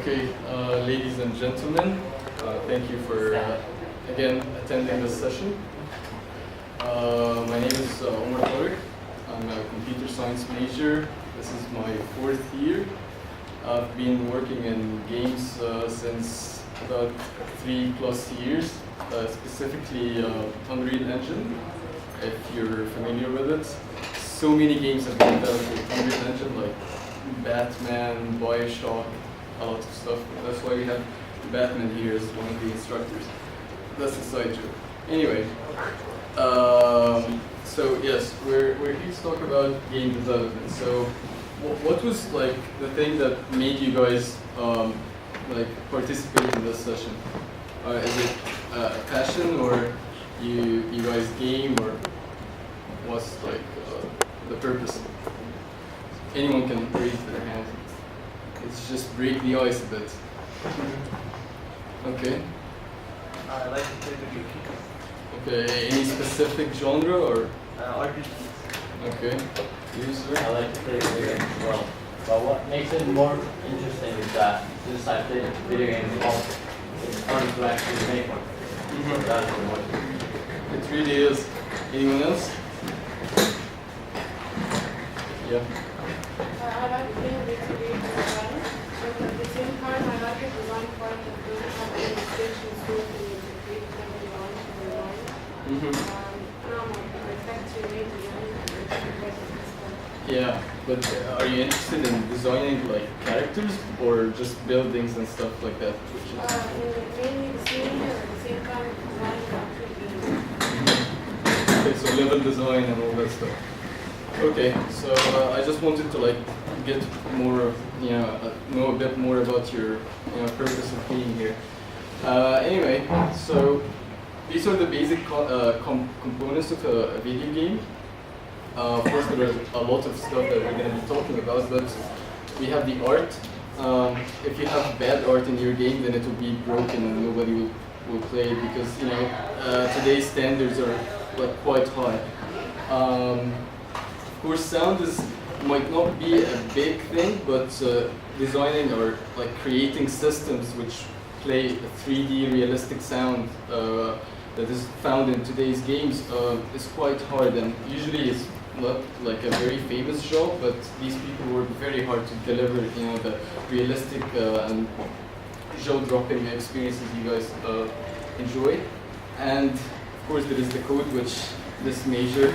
Okay, ladies and gentlemen, thank you for again attending this session. My name is Omar Tariq. I'm a computer science major. This is my 4th year. I've been working in games since about 3+ years, specifically Unreal Engine, if you're familiar with it. So many games have been developed with Unreal Engine, like Batman, Bioshock, a lot of stuff. That's why we have Batman here as one of the instructors. That's a side joke. Anyway, so yes, we're here to talk about game development. So, what was like the thing that made you guys like participate in this session? Is it a passion, or you guys game, or what's like the purpose? Anyone can raise their hand. It's just break the ice a bit. Okay. I like to play video games. Okay. Any specific genre or? RPGs. Okay. You, sir? I like to play video games as well. But what makes it more interesting is that since I play video games a lot, it's fun to actually make one. So that's the most. It really is. Anyone else? Yeah. I like playing video games as well, but at the same time I like the design part of building something extensions to it and you create them design and design. And I'm like factory design and Yeah, but are you interested in designing like characters or just buildings and stuff like that? mainly the scene and at the same time designing the actual game. Okay, so level design and all that stuff. Okay, so I just wanted to like get more, know a bit more about your, purpose of being here. Anyway, so these are the basic components of a video game. Of course, there are a lot of stuff that we're going to be talking about, but we have the art. If you have bad art in your game, then it will be broken and nobody will play it because today's standards are like quite high. Of course, sound might not be a big thing, but designing or like creating systems which play a 3D realistic sound that is found in today's games is quite hard, and usually it's not like a very famous job, but these people work very hard to deliver, the realistic and jaw-dropping experiences you guys enjoy. And of course, there is the code which this major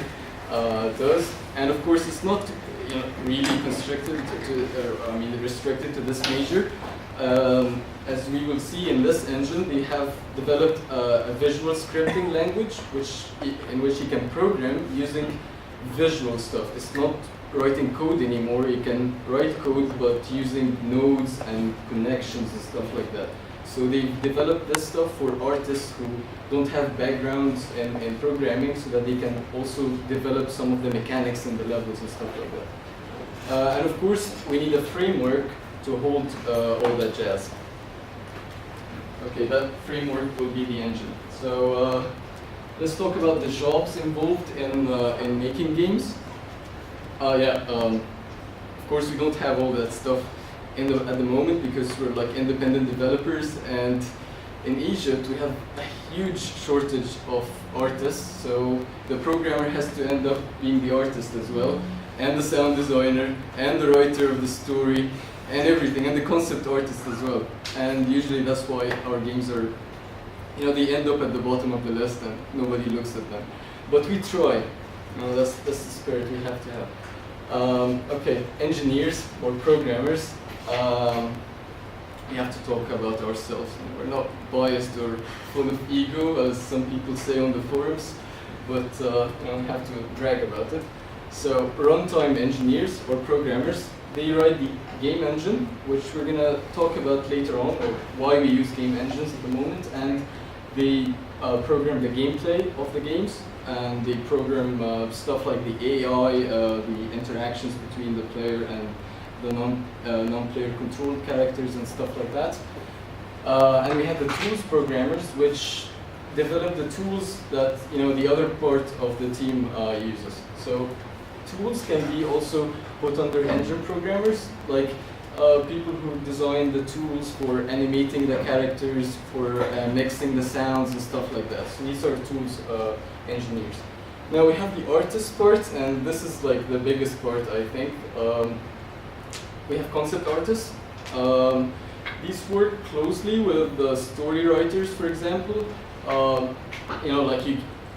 does, and of course, it's not really constricted restricted to this major. As we will see in this engine, they have developed a visual scripting language, in which you can program using visual stuff. It's not writing code anymore. You can write code, but using nodes and connections and stuff like that. So they've developed this stuff for artists who don't have backgrounds in programming, so that they can also develop some of the mechanics and the levels and stuff like that. And of course, we need a framework to hold all that jazz. Okay, that framework will be the engine. So let's talk about the jobs involved in making games. Of course, we don't have all that stuff at the moment because we're like independent developers, and in Egypt we have a huge shortage of artists, so the programmer has to end up being the artist as well, and the sound designer, and the writer of the story, and everything, and the concept artist as well. And usually that's why our games are, they end up at the bottom of the list and nobody looks at them. But we try. That's the spirit we have to have. Okay, engineers or programmers. We have to talk about ourselves. We're not biased or full of ego, as some people say on the forums, but we have to brag about it. So runtime engineers or programmers, they write the game engine, which we're going to talk about later on, or why we use game engines at the moment, and they program the gameplay of the games, and they program stuff like the AI, the interactions between the player and the non-player controlled characters and stuff like that. And we have the tools programmers, which develop the tools that the other part of the team uses. So tools can be also put under engine programmers. Like people who design the tools for animating the characters, for mixing the sounds and stuff like that. So these are tools engineers. Now we have the artist part, and this is like the biggest part, I think. We have concept artists. These work closely with the story writers, for example. You know, like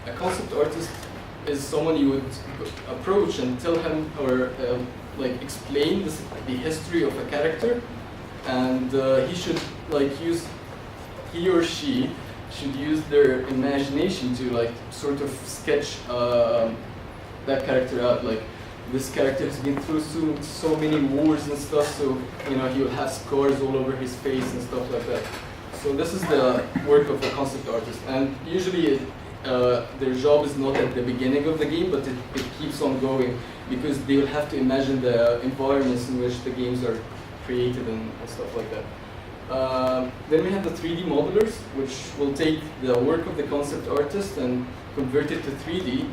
a concept artist is someone you would approach and tell him or like explain the history of a character, and he or she should use their imagination to like sort of sketch that character out. Like, this character has been through so many wars and stuff, so you know he will have scars all over his face and stuff like that. So this is the work of a concept artist, and usually their job is not at the beginning of the game, but it keeps on going, because they will have to imagine the environments in which the games are created and stuff like that. Then we have the 3D modelers, which will take the work of the concept artist and convert it to 3D.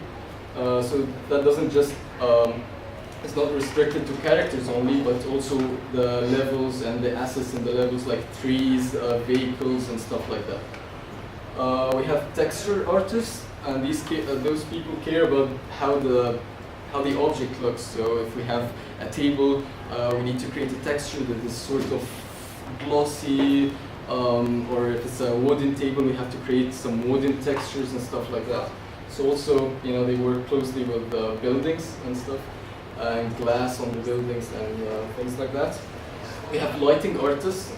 So that doesn't just, it's not restricted to characters only, but also the levels and the assets in the levels, like trees, vehicles, and stuff like that. We have texture artists, and those people care about how the object looks. So if we have a table, we need to create a texture that is sort of glossy, or if it's a wooden table, we have to create some wooden textures and stuff like that. So also, you know, they work closely with buildings and stuff, and glass on the buildings and things like that. We have lighting artists,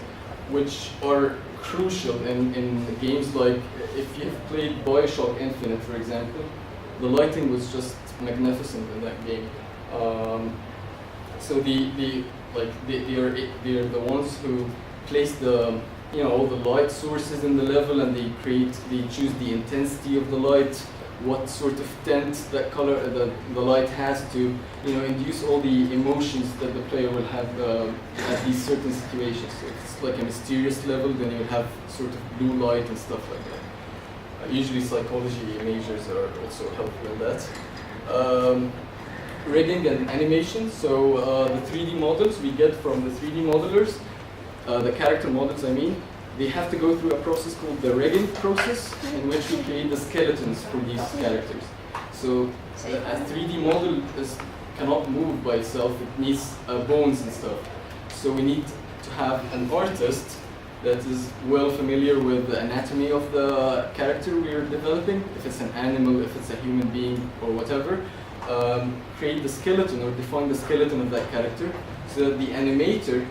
which are crucial in games like, if you've played BioShock Infinite, for example, the lighting was just magnificent in that game. So they are the ones who place all the light sources in the level, and they choose the intensity of the light, what sort of tint that color the light has to induce all the emotions that the player will have at these certain situations. So if it's like a mysterious level, then you will have sort of blue light and stuff like that. Usually psychology majors are also helpful in that. Rigging and animation. So the 3D models we get from the 3D modelers, the character models I mean, they have to go through a process called the rigging process, in which we create the skeletons for these characters. So a 3D model cannot move by itself, it needs bones and stuff. So we need to have an artist that is well familiar with the anatomy of the character we are developing, if it's an animal, if it's a human being, or whatever. Create the skeleton or define the skeleton of that character, so that the animator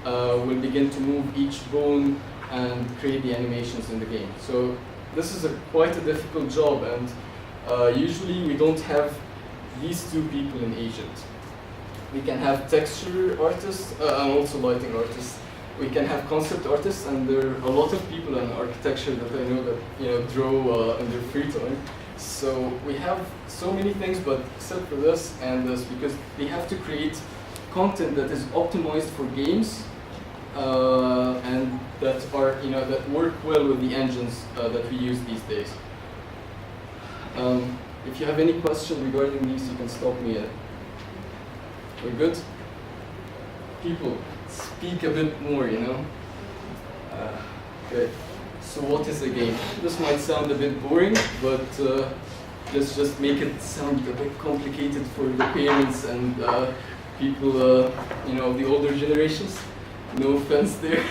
will begin to move each bone and create the animations in the game. So this is quite a difficult job, and usually we don't have these two people in Egypt. We can have texture artists and also lighting artists. We can have concept artists, and there are a lot of people in architecture that I know that draw in their free time. So we have so many things, but except for this and this, because they have to create content that is optimized for games, and that are that work well with the engines that we use these days. If you have any question regarding these, you can stop me. We're good? People, speak a bit more, Okay. So what is a game? This might sound a bit boring, but let's just make it sound a bit complicated for the parents and people, of the older generations. No offense there.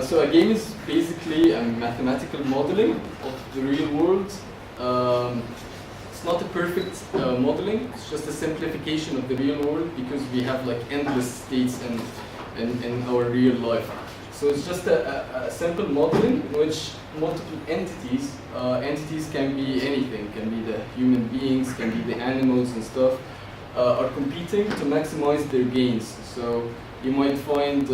So a game is basically a mathematical modeling of the real world. It's not a perfect modeling, it's just a simplification of the real world, because we have like endless states in our real life. So it's just a simple modeling in which multiple entities can be anything, can be the human beings, can be the animals and stuff, are competing to maximize their gains. So you might find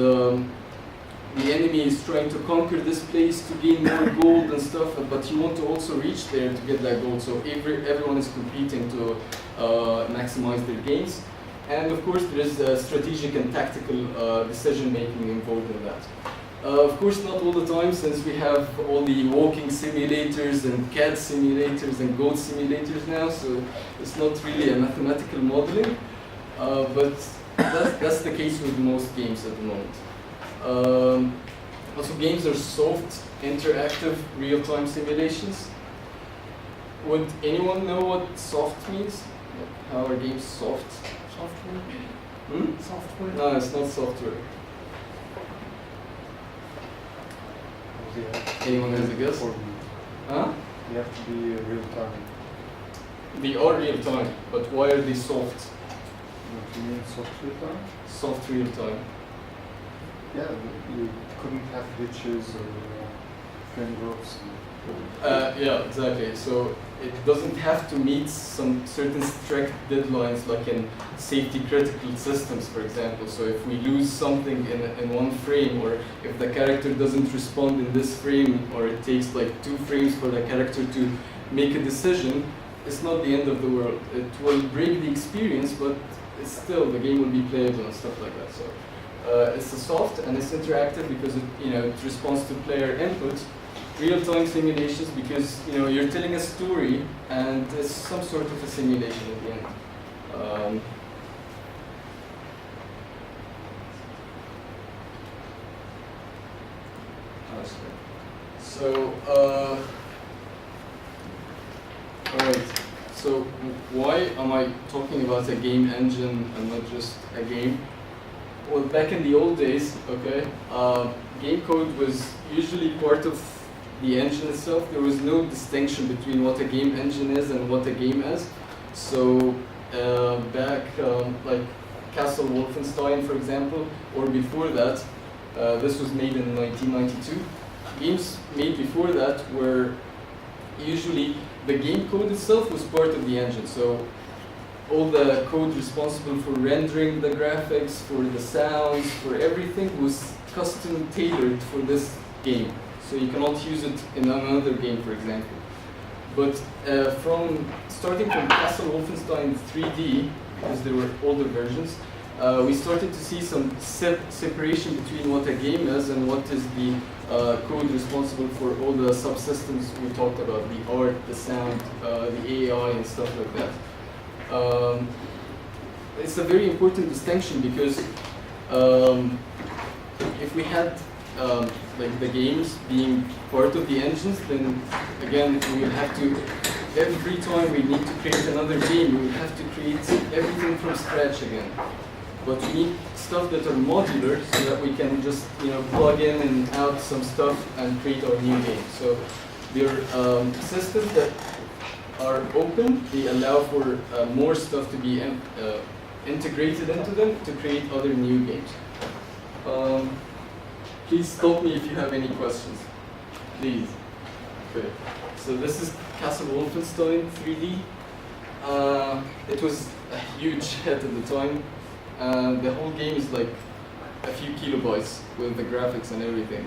the enemy is trying to conquer this place to gain more gold and stuff, but you want to also reach there to get that gold. So everyone is competing to maximize their gains. And of course there is strategic and tactical decision making involved in that. Of course not all the time, since we have all the walking simulators and cat simulators and goat simulators now, so it's not really a mathematical modeling. But that's the case with most games at the moment. Also, games are soft, interactive, real-time simulations. Would anyone know what soft means? How are games soft? Software? Hmm? Software? No, it's not software. Anyone has a guess? Huh? You have to be real time. They are real-time, but why are they soft? What do you mean soft real time? Soft real-time. Yeah, you couldn't have glitches or frame drops. Yeah, exactly. So it doesn't have to meet some certain strict deadlines, like in safety critical systems, for example. So if we lose something in one frame, or if the character doesn't respond in this frame, or it takes like 2 frames for the character to make a decision, it's not the end of the world. It will break the experience, but it's still, the game will be playable and stuff like that. So it's a soft and it's interactive because it responds to player input. Real-time simulations because you're telling a story and it's some sort of a simulation at the end. So, alright. So why am I talking about a game engine and not just a game? Well, back in the old days, okay, game code was usually part of the engine itself. There was no distinction between what a game engine is and what a game is. So back like Castle Wolfenstein, for example, or before that, this was made in 1992. Games made before that were usually, the game code itself was part of the engine. So all the code responsible for rendering the graphics, for the sounds, for everything was custom tailored for this game. So you cannot use it in another game, for example. But starting from Castle Wolfenstein 3D, because there were older versions, we started to see some separation between what a game is and what is the code responsible for all the subsystems we talked about, the art, the sound, the AI, and stuff like that. It's a very important distinction because if we had like the games being part of the engines, then again we will have to, every time we need to create another game, we will have to create everything from scratch again. But we need stuff that are modular so that we can just plug in and out some stuff and create our new game. So they're systems that are open. They allow for more stuff to be integrated into them to create other new games. Please stop me if you have any questions. Please. Okay. So this is Castle Wolfenstein 3D. It was a huge hit at the time. The whole game is like a few kilobytes with the graphics and everything.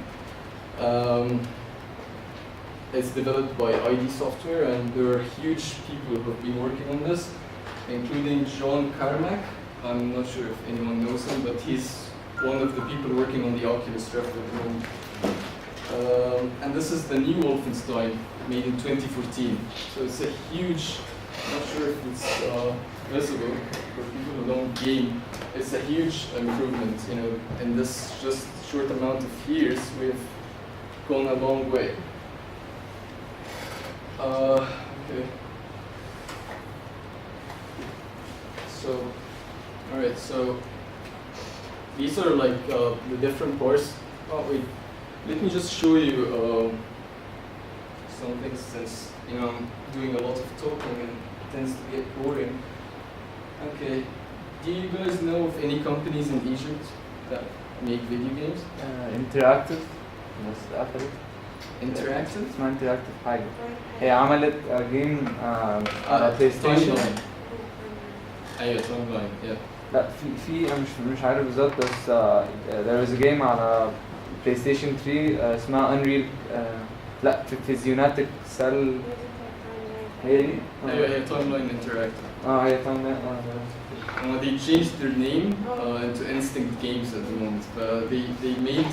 It's developed by ID Software, and there are huge people who have been working on this, including John Carmack. I'm not sure if anyone knows him, but he's one of the people working on the Oculus Rift at the moment. And this is the new Wolfenstein, made in 2014. So it's a huge, I'm not sure if it's visible for people who don't game. It's a huge improvement, in this just short amount of years, we've gone a long way. Okay. So, alright, so these are like the different parts. Oh wait, let me just show you something, since I'm doing a lot of talking and it tends to get boring. Okay, do you guys know of any companies in Egypt that make video games? انتراكتيف بس قفلت. Interactive? اسمها انتراكتيف حاجة. هي عملت جيم على بلاي ستيشن. ايوه تايم لاين. لا في انا مش عارف بالظبط بس there was a game على بلاي ستيشن 3 اسمها Unreal لا فيزيوناتيك سيل. هي دي؟ ايوه هي تايم لاين انتراكتيف. هي تايم لاين. They changed their name into Instinct Games at the moment. They made,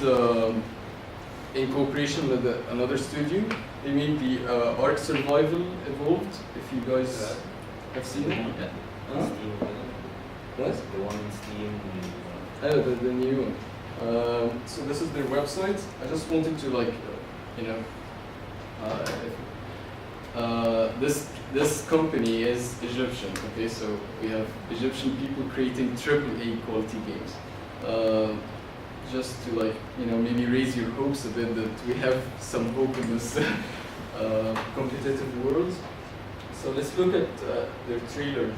in cooperation with another studio, they made the Ark Survival Evolved, if you guys have seen it. What? The one in Steam. Oh, the new one. So this is their website. I just wanted to like, you know, this company is Egyptian. Okay, so we have Egyptian people creating AAA quality games. Just to like, you know, maybe raise your hopes a bit that we have some hope in this competitive world. So let's look at their trailer.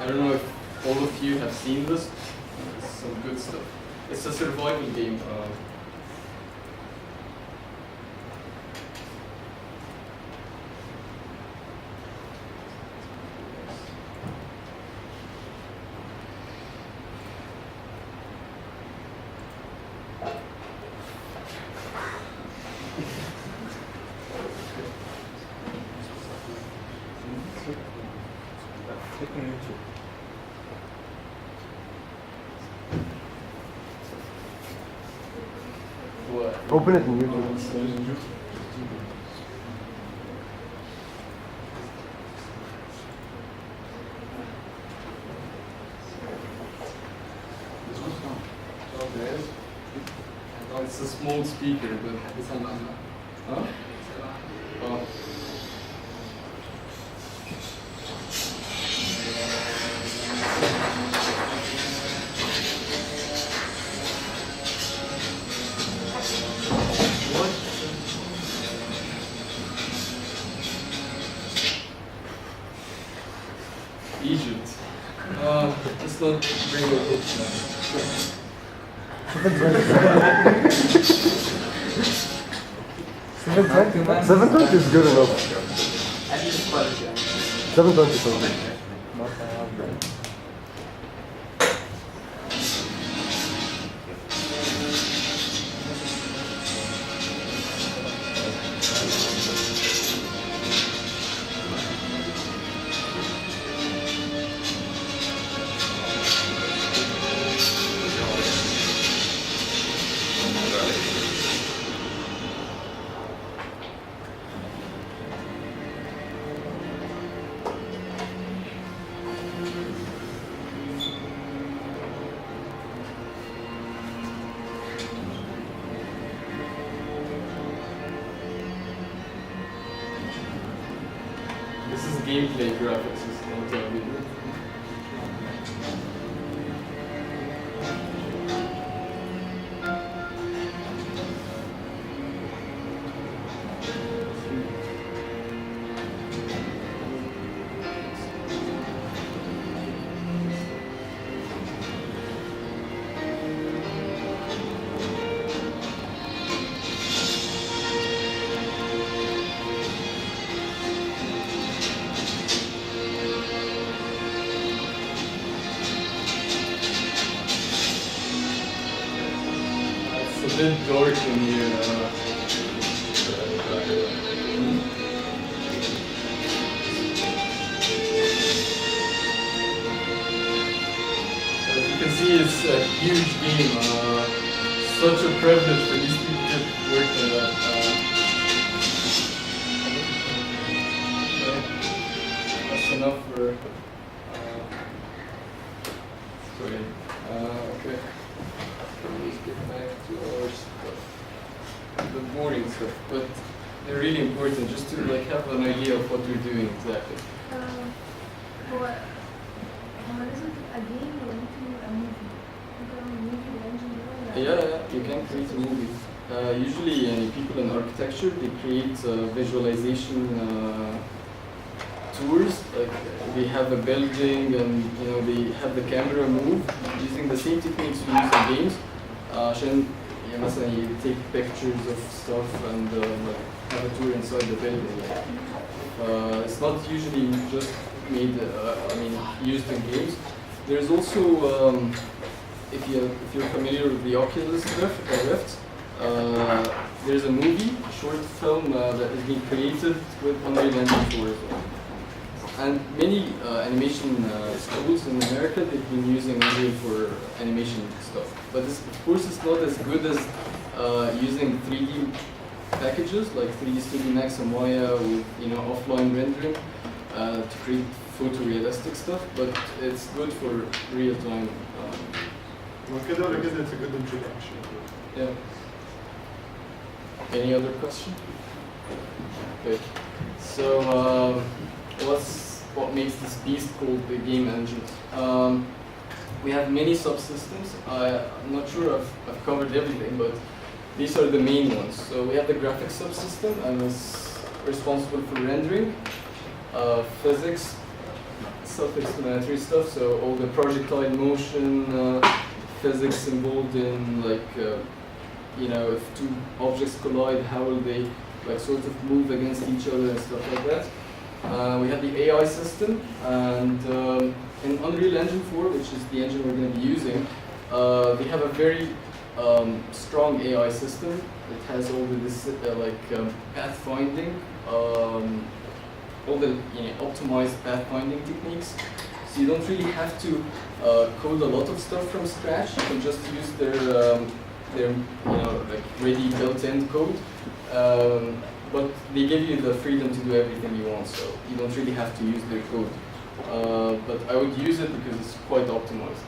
I don't know if all of you have seen this. It's some good stuff. It's a survival game. What? Open it in YouTube. Oh, it's a small speaker, but huh? Oh. What? Egypt. Let's not bring it up now. 720 is good enough. I need to quality. 720 is okay. This is gameplay graphics, it's not video. It's a bit dark in here. As you can see, it's a huge game. Such a privilege for these people to work on that. Okay. That's enough for. Sorry. Okay. Let's get back to our stuff. The boring stuff, but they're really important just to like have an idea of what we're doing exactly. Isn't it a game or a movie? Yeah, you can create a movie. Usually, people in architecture they create visualization tours. Like they have a building, and they have the camera move using the same techniques we use in games. عشان مثلا you take pictures of stuff and like have a tour inside the building. It's not usually just made, used in games. There's also, if you're familiar with the Oculus Rift, there's a movie, a short film that has been created with Unreal Engine 4 as well. And many animation schools in America, they've been using Unreal for animation stuff. But of course, it's not as good as using 3D packages like 3D Studio Max and Maya with offline rendering. to create photorealistic stuff, but it's good for real time. وكده ولا كده it's a good introduction. Yeah. Any other question? Okay. So what makes this beast called the game engine? We have many subsystems. I'm not sure I've covered everything, but these are the main ones. So we have the graphics subsystem, and it's responsible for rendering, physics, self-explanatory stuff. So all the projectile motion, physics involved in like, if two objects collide, how will they like sort of move against each other and stuff like that. We have the AI system, and in Unreal Engine 4, which is the engine we're going to be using, we have a very strong AI system. It has all the pathfinding, all the optimized pathfinding techniques. So you don't really have to code a lot of stuff from scratch. You can just use their ready built-in code. But they give you the freedom to do everything you want, so you don't really have to use their code. But I would use it because it's quite optimized.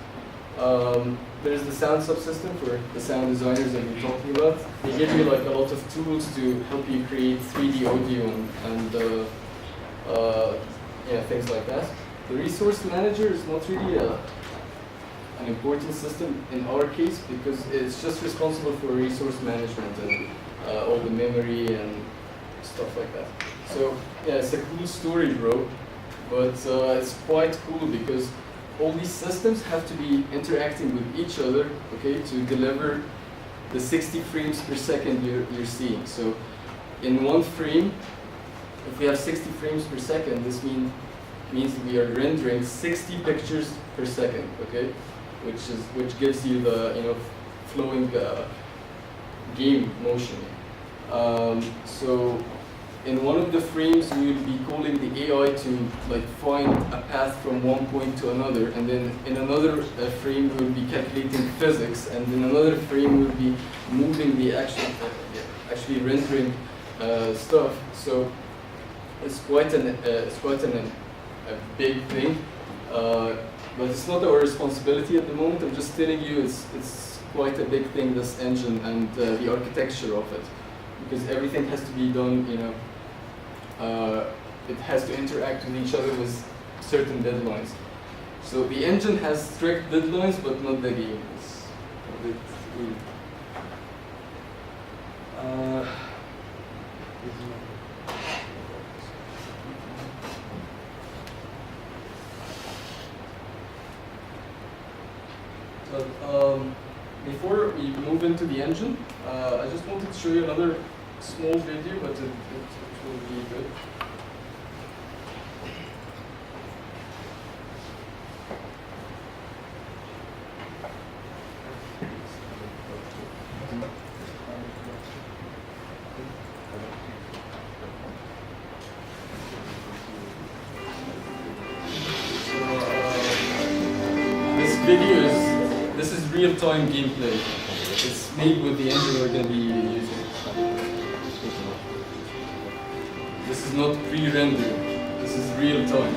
There's the sound subsystem for the sound designers that we're talking about. They give you like a lot of tools to help you create 3D audio and things like that. The resource manager is not really an important system in our case because it's just responsible for resource management and all the memory and stuff like that. So yeah, it's a cool story, bro, but it's quite cool because all these systems have to be interacting with each other, okay, to deliver the 60 frames per second you're seeing. So in one frame, if we have 60 frames per second, this means we are rendering 60 pictures per second, okay, which gives you the flowing game motion. So in one of the frames, we will be calling the AI to like find a path from one point to another, and then in another frame we will be calculating physics, and in another frame we will be moving the actually rendering stuff. So it's quite a big thing, but it's not our responsibility at the moment. I'm just telling you it's quite a big thing, this engine and the architecture of it, because everything has to be done, it has to interact with each other with certain deadlines. So the engine has strict deadlines, but not the game. It's a bit weird. Before we move into the engine, I just wanted to show you another small video, but it will be good. This is real-time gameplay. It's made with the engine we're going to be using. This is not pre-rendered. This is real-time.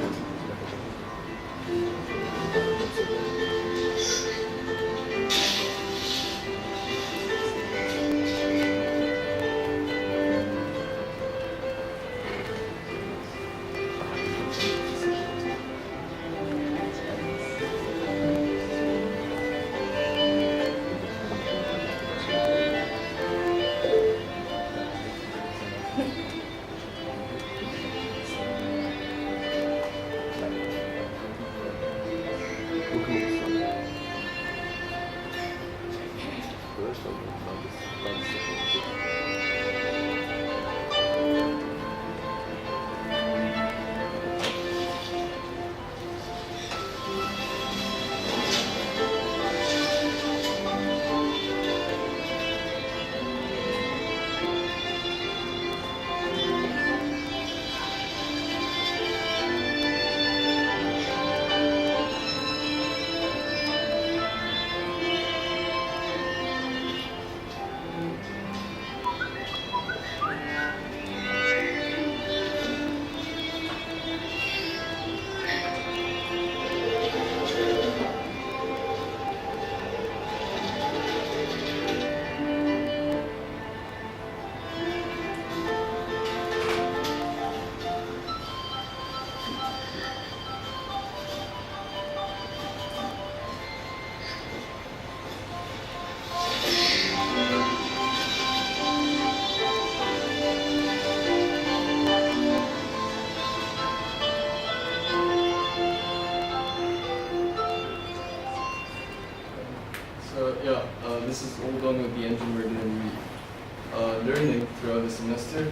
This is all done with the engine we're going to be learning throughout the semester.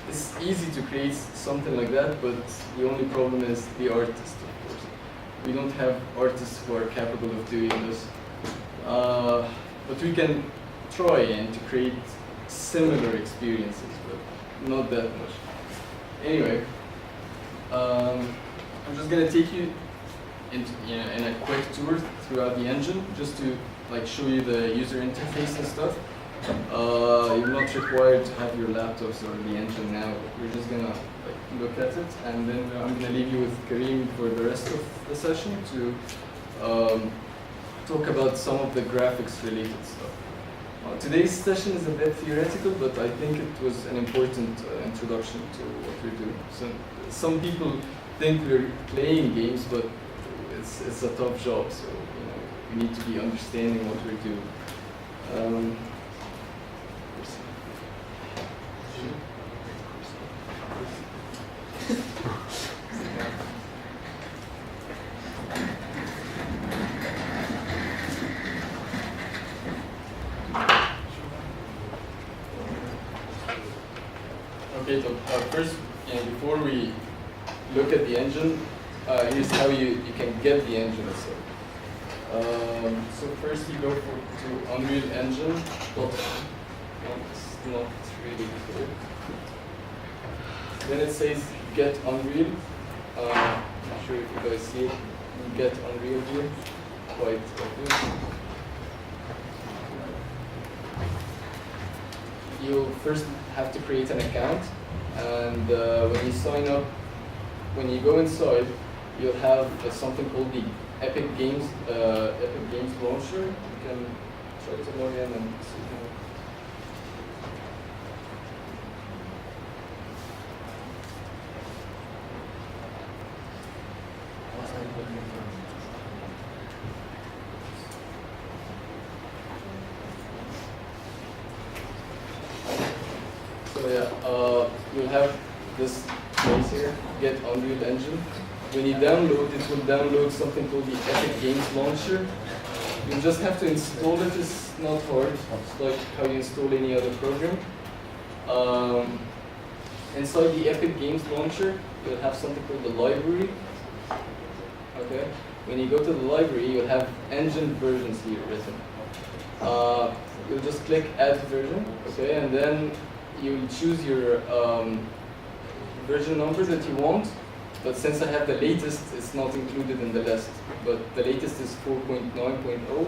It's easy to create something like that, but the only problem is the artist, of course. We don't have artists who are capable of doing this. But we can try and to create similar experiences, but not that much. Anyway, I'm just gonna take you in a quick tour throughout the engine, just to like show you the user interface and stuff. You're not required to have your laptops or the engine now. We're just gonna like look at it, and then I'm gonna leave you with Kareem for the rest of the session to talk about some of the graphics related stuff. Today's session is a bit theoretical, but I think it was an important introduction to what we're doing. So some people think we're playing games, but it's a tough job. So we need to be understanding what we're doing. Okay, so first, before we look at the engine, here's how you can get the engine itself. So first you go to Unreal Engine. It's not really clear. Then it says Get Unreal. Not sure if you guys see it. Get Unreal here. Quite obvious. You'll first have to create an account, and when you sign up, when you go inside, you'll have something called the Epic Games launcher. You can try to log in and see how. You'll have this place here, Get Unreal Engine. When you download, it will download something called the Epic Games Launcher. You just have to install it. It's not hard. It's like how you install any other program. Inside the Epic Games Launcher, you'll have something called the library. Okay. When you go to the library, you'll have engine versions here written. You'll just click Add Version. Okay, and then you'll choose your version number that you want, but since I have the latest, it's not included in the list. But the latest is 4.9.0.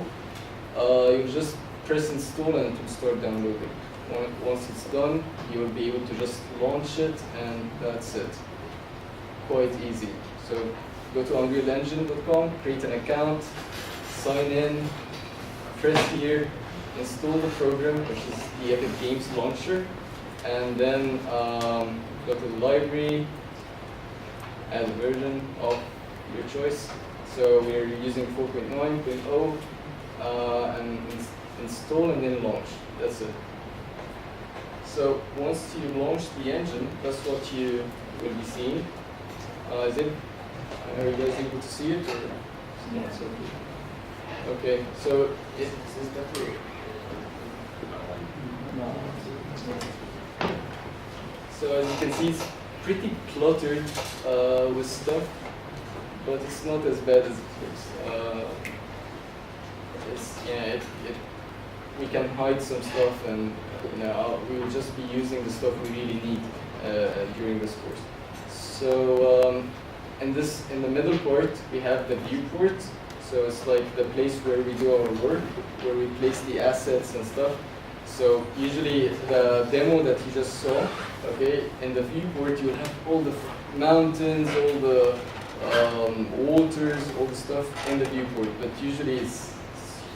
You'll just press install and it will start downloading. Once it's done, you will be able to just launch it, and that's it. Quite easy. So go to unrealengine.com, create an account, sign in, press here, install the program, which is the Epic Games Launcher, and then go to the library, add a version of your choice. So we're using 4.9.0 and install and then launch. That's it. So once you launch the engine, that's what you will be seeing. Are you guys able to see it? Or Yes. Okay, so so as you can see, it's pretty cluttered with stuff, but it's not as bad as it looks. We can hide some stuff, and we will just be using the stuff we really need during this course. So in the middle part, we have the viewport. So it's like the place where we do our work, where we place the assets and stuff. So usually the demo that you just saw, okay, in the viewport you will have all the mountains, all the waters, all the stuff in the viewport, but usually it's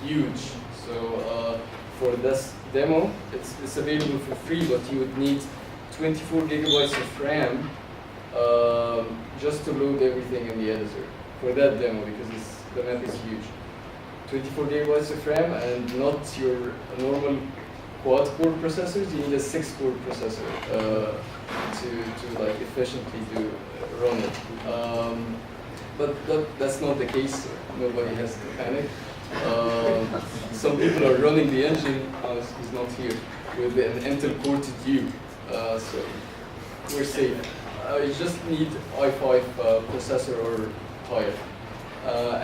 huge. So for this demo, it's available for free, but you would need 24 gigabytes of RAM just to load everything in the editor for that demo, because the map is huge. 24 gigabytes of RAM, and not your normal quad-core processors. You need a 6-core processor to like efficiently run it. but that's not the case. Nobody has to panic. Some people are running the engine. He's not here with an Intel Core 2, so we're safe. You just need i5 processor or higher.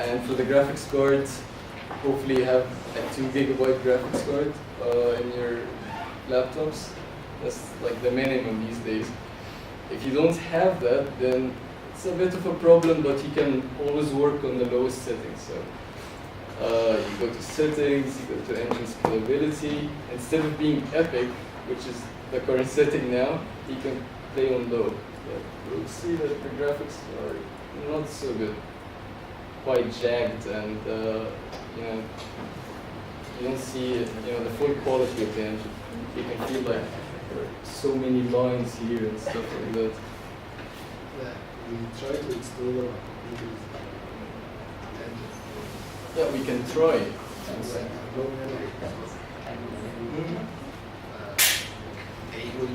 And for the graphics card, hopefully you have a 2 GB graphics card in your laptops. That's like the minimum these days. If you don't have that, then it's a bit of a problem, but you can always work on the lowest settings. So you go to settings, you go to engine scalability. Instead of being epic, which is the current setting now, you can play on low. But you'll see that the graphics are not so good, quite jagged, and you don't see the full quality of the engine. You can feel like there are so many lines here and stuff like that. Yeah, we try to install our computers. Yeah, we can try.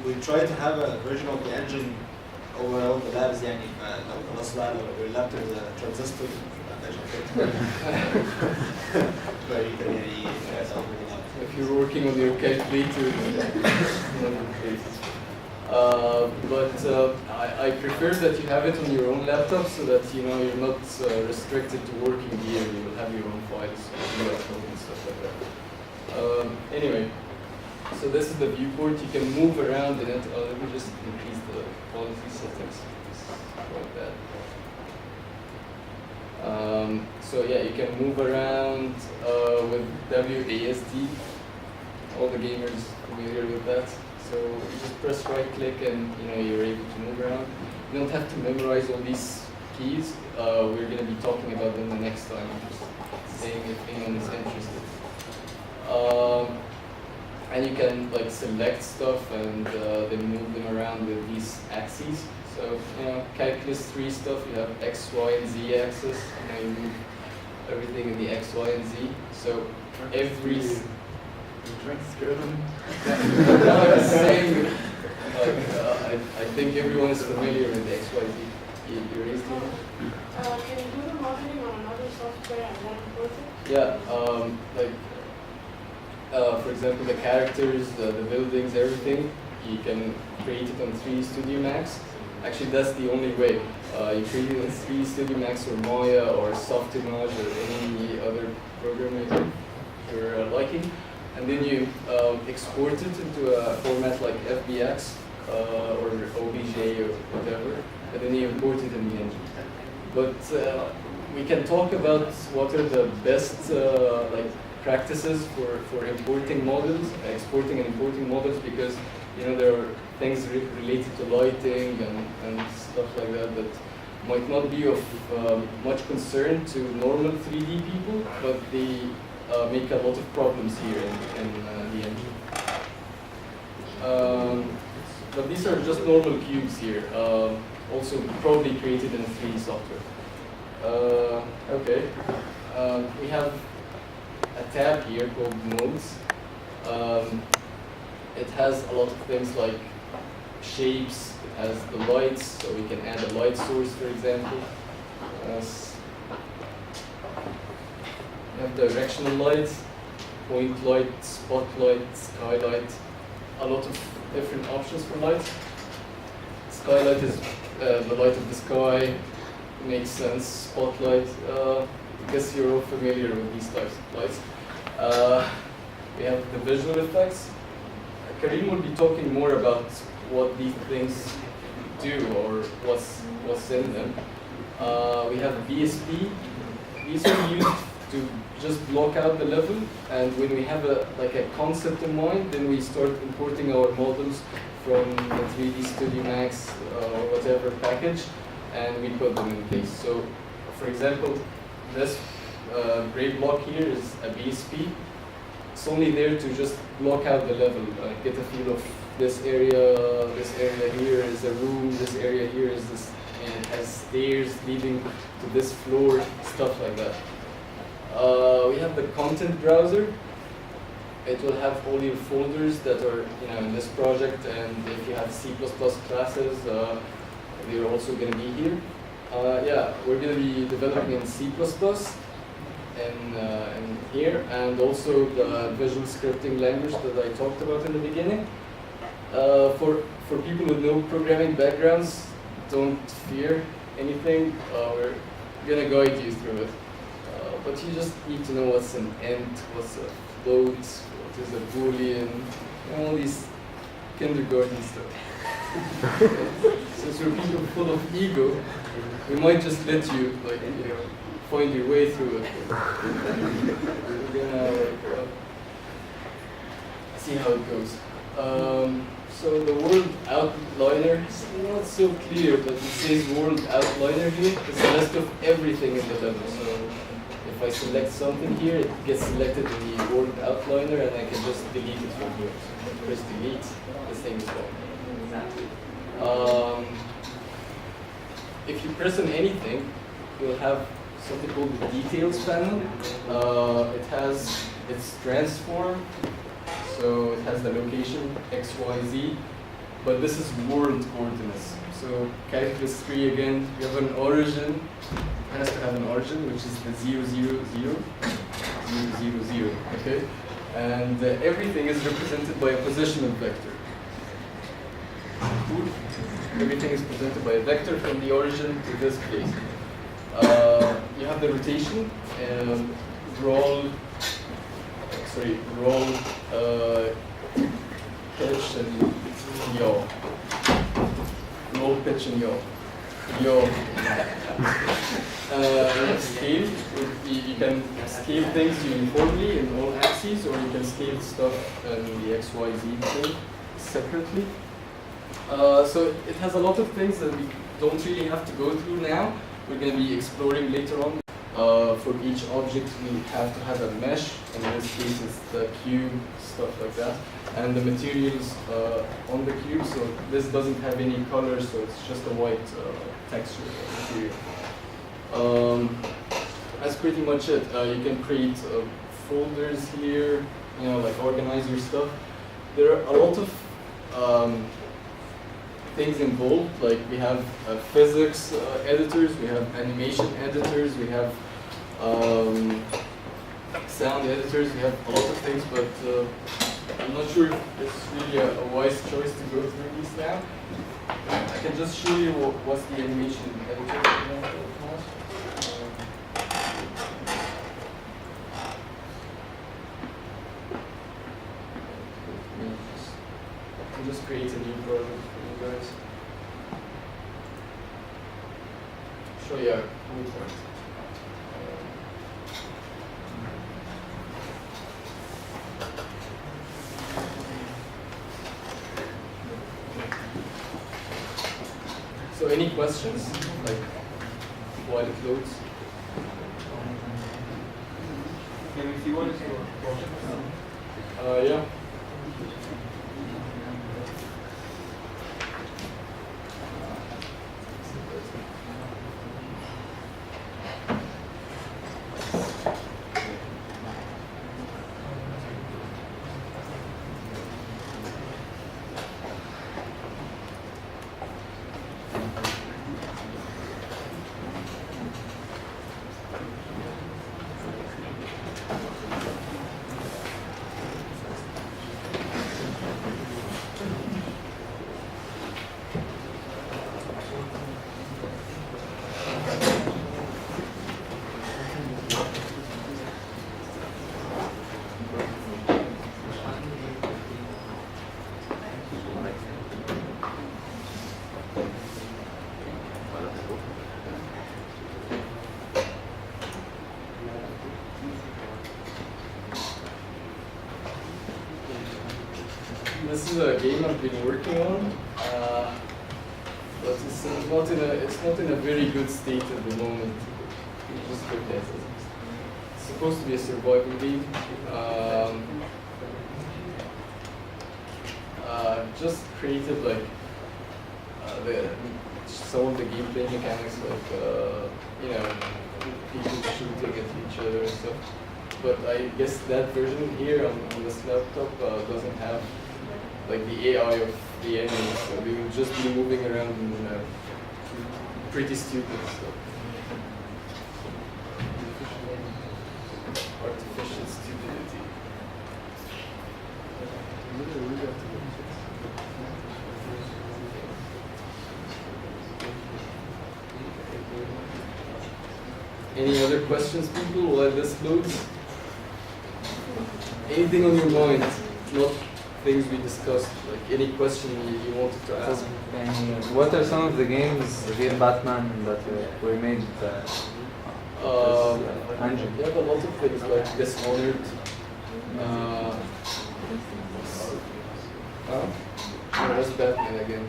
we try to have a version of the engine overall the labs يعني لو خلاص بقى لو اللابتوب transistor If you're working on your calculator, I prefer that you have it on your own laptop so that you're not restricted to working here. You will have your own files and stuff like that. Anyway, so this is the viewport. You can move around in it. Let me just increase the quality settings. It's quite bad. So yeah, you can move around with WASD. All the gamers familiar with that. So you just press right click and you're able to move around. You don't have to memorize all these keys. We're going to be talking about them the next time. I'm just saying if anyone is interested. And you can like select stuff and then move them around with these axes. So calculus 3 stuff, you have X, Y, and Z axis. You move everything in the X, Y, and Z. So every Trying to scare them. I'm saying, I think everyone is familiar with the X, Y, Z. You raised it? Can you do the modeling on another software and then import it? Yeah, for example, the characters, the buildings, everything, you can create it on 3D Studio Max. Actually, that's the only way. You create it on 3D Studio Max or Maya or Softimage or any other program you're liking. And then you export it into a format like FBX or OBJ or whatever, and then you import it in the engine. But we can talk about what are the best practices for importing models, exporting and importing models, because there are things related to lighting and stuff like that that might not be of much concern to normal 3D people, but they make a lot of problems here in the engine. But these are just normal cubes here, also probably created in 3D software. Okay, we have a tab here called Modes. It has a lot of things like shapes, it has the lights, so we can add a light source, for example. We have directional light, point light, spotlight, skylight, a lot of different options for light. Skylight is the light of the sky, makes sense. Spotlight, I guess you're all familiar with these types of lights. We have the visual effects. Karim will be talking more about what these things do or what's in them. We have VSP. These are used to just block out the level, and when we have a concept in mind, then we start importing our models from the 3D Studio Max or whatever package, and we put them in place. So, for example, this gray block here is a BSP. It's only there to just block out the level, get a feel of this area here is a room, this area here is this, and it has stairs leading to this floor, stuff like that. We have the content browser. It will have all your folders that are in this project, and if you have C++ classes, they're also going to be here. Yeah, we're going to be developing in C++ and here, and also the visual scripting language that I talked about in the beginning. For people with no programming backgrounds, don't fear anything. We're going to guide you through it. But you just need to know what's an int, what's a float, what is a boolean, and all these kindergarten stuff. Since we're people full of ego, we might just let you, like, find your way through it. We're gonna see how it goes. So the world outliner is not so clear, but it says world outliner here. It's the list of everything in the level. So if I select something here, it gets selected in the world outliner, and I can just delete it from here. So press delete. This thing is gone. If you press on anything, you'll have something called the details panel. It has its transform, so it has the location x, y, z, but this is world coordinates. So calculus 3 again, you have an origin, it has to have an origin, which is the 0, 0, 0, 0, 0, 0, okay? And everything is represented by a positional vector. Everything is presented by a vector from the origin to this place. You have the rotation, roll, pitch and yaw. Roll, pitch and yaw. Yaw. Scale, you can scale things uniformly in all axes, or you can scale stuff in the X, Y, Z thing separately. So it has a lot of things that we don't really have to go through now. We're going to be exploring later on. For each object, we have to have a mesh. In this case, it's the cube, stuff like that. And the materials on the cube, so this doesn't have any color, so it's just a white texture material. That's pretty much it. You can create folders here, like organize your stuff. There are a lot of things involved, like we have physics editors, we have animation editors, we have sound editors, we have a lot of things, but I'm not sure if it's really a wise choice to go through these now. I can just show you what's the animation editor. I can just create a new project for you guys. Show you a cool part. So any questions, like while it loads? Can we see what is your project? Yeah. This is a game I've been working on, but it's not in a very good state at the moment. You just look at it. It's supposed to be a survival game. Just created like some of the gameplay mechanics, like people shooting at each other and stuff. But I guess that version here on this laptop doesn't have like the AI of the enemy, so we will just be moving around in the map. pretty stupid. So. Artificial stupidity. Any other questions, people, while this loads? Anything on your mind? Not things we discussed, like any question you wanted to ask? And what are some of the games against Batman that were made engine? You have a lot of things like Dishonored. No, that's Batman again.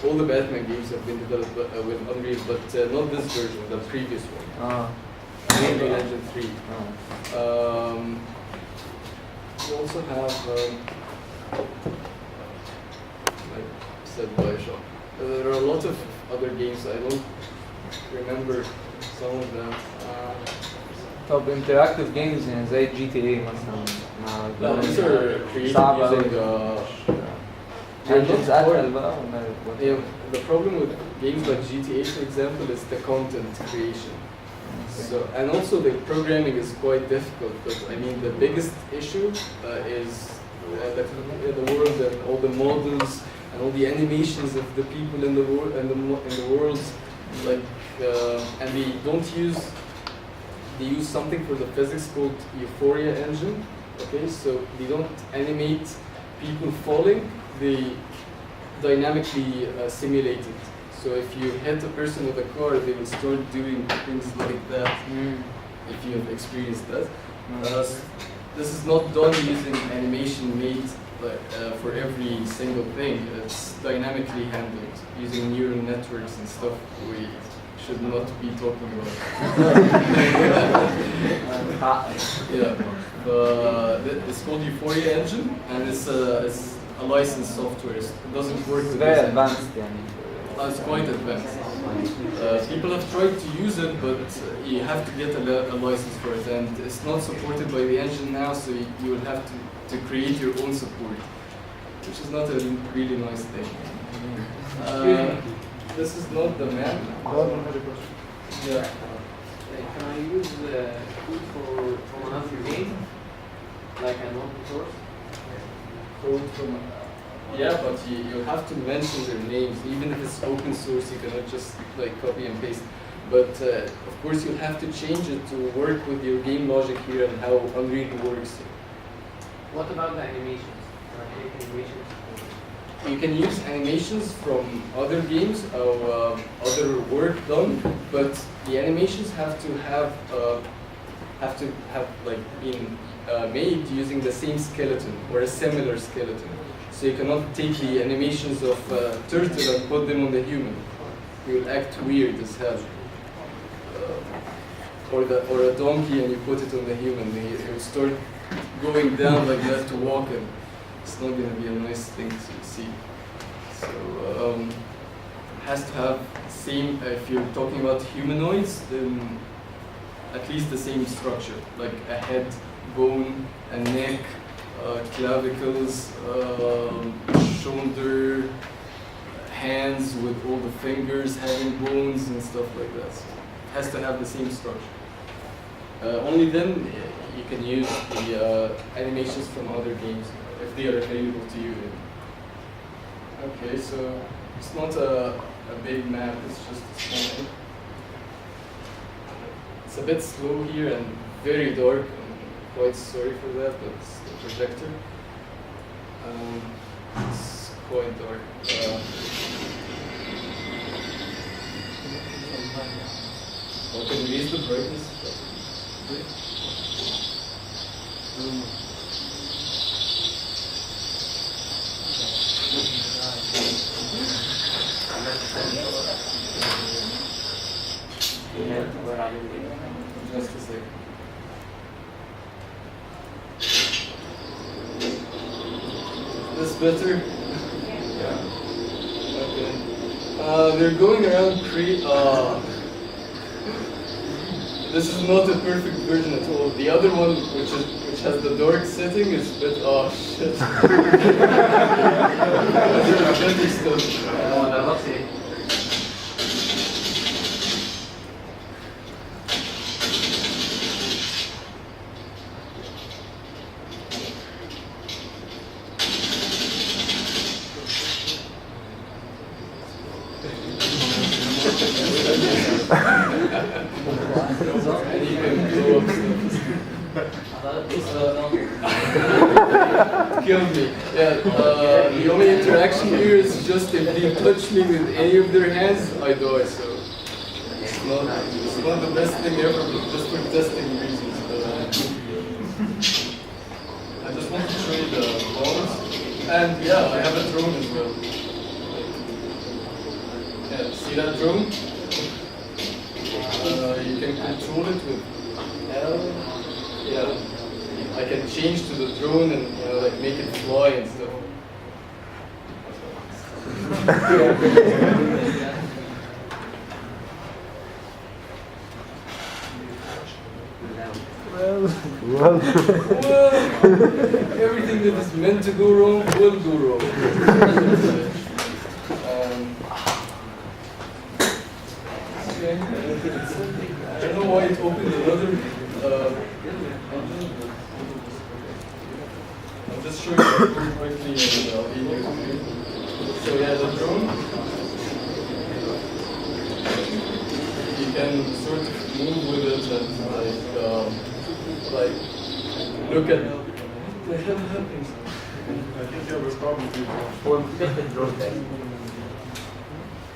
All the Batman games have been developed with Unreal, but not this version, the previous one. Unreal Engine 3. You also have, like said, Bioshock. There are a lot of other games. I don't remember some of them. طب interactive games يعني زي GTA مثلا No, these are created صعبة using engines not أتقل بقى ولا Yeah, the problem with games like GTA, for example, is the content creation. So, and also the programming is quite difficult. But I mean, the biggest issue is the world and all the models and all the animations of the people in the world in the world. Like, and they use something for the physics called Euphoria engine. Okay, so they don't animate people falling. They dynamically simulate it. So if you hit a person with a car, they will start doing things like that. If you have experienced that. This is not done using animation made for every single thing. It's dynamically handled using neural networks and stuff we should not be talking about. Yeah, it's called Euphoria engine, and it's a licensed software. It doesn't work with very this advanced يعني. It's quite advanced. People have tried to use it, but you have to get a license for it, and it's not supported by the engine now, so you will have to create your own support, which is not a really nice thing. This is not the map. Yeah. Can I use code from another game, like an open source? Code from. Yeah, but you have to mention their names. Even if it's open source, you cannot just like copy and paste. But of course, you'll have to change it to work with your game logic here and how Unreal works. What about the animations? Can I take animations? You can use animations from other games or other work done, but the animations have to have like been made using the same skeleton or a similar skeleton. So you cannot take the animations of turtle and put them on the human. You will act weird as hell. Or a donkey and you put it on the human, it will start going down like that to walk, and it's not going to be a nice thing to see. So it has to have same. If you're talking about humanoids, then at least the same structure, like a head, bone, a neck. Clavicles, shoulder, hands with all the fingers having bones and stuff like that. So it has to have the same structure. Only then you can use the animations from other games if they are available to you. Okay, so it's not a big map, it's just a small one. It's a bit slow here and very dark. Quite sorry for that, but it's the projector. It's quite dark. Can you raise the brightness? Just a second. This better? Yeah. Okay. They're going around this is not a perfect version at all. The other one, which has the dark setting, is a bit. Oh shit. kill me. Yeah, the only interaction here is just if they touch me with any of their hands, I die. So it's not the best thing ever, but just for testing reasons. But, I just want to show you the bones, and yeah, I have a drone as well. Yeah, see that drone? You can control it with L. Yeah, I can change to the drone and like make it fly and stuff. Well, Well, everything that is meant to go wrong will go wrong. Okay. I don't know why it opened another. I'll just show you the drone quickly and I'll be here. So yeah, the drone. You can sort of move with it and like look at what the hell happens. I think you have a problem with your Or make the drone back.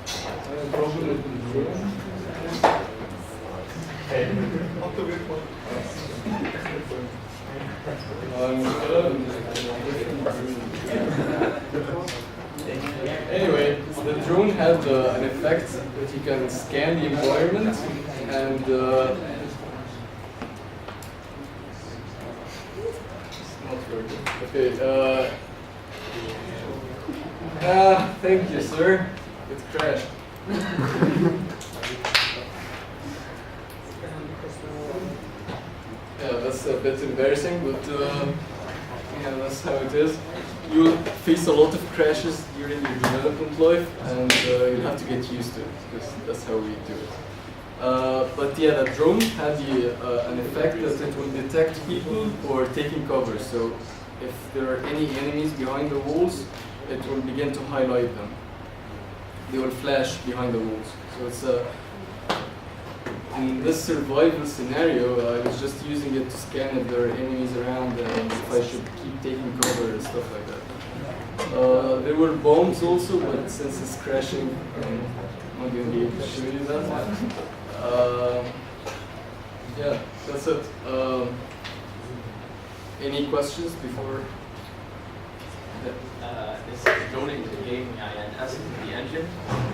I have a problem with the drone. Not the big one. Anyway, the drone had an effect that you can scan the environment and not working. Okay. Thank you, sir. It crashed. Yeah, that's a bit embarrassing, but yeah, that's how it is. You'll face a lot of crashes during your development life, and you'll have to get used to it, because that's how we do it. But yeah, the drone had an effect that it will detect people who are taking cover. So if there are any enemies behind the walls, it will begin to highlight them. They will flash behind the walls. So it's in this survival scenario, I was just using it to scan if there are enemies around and if I should keep taking cover and stuff like that. There were bombs also, but since it's crashing, I'm not going to be able to show you that. Yeah, that's it. Any questions before? Is loading the game and asking the engine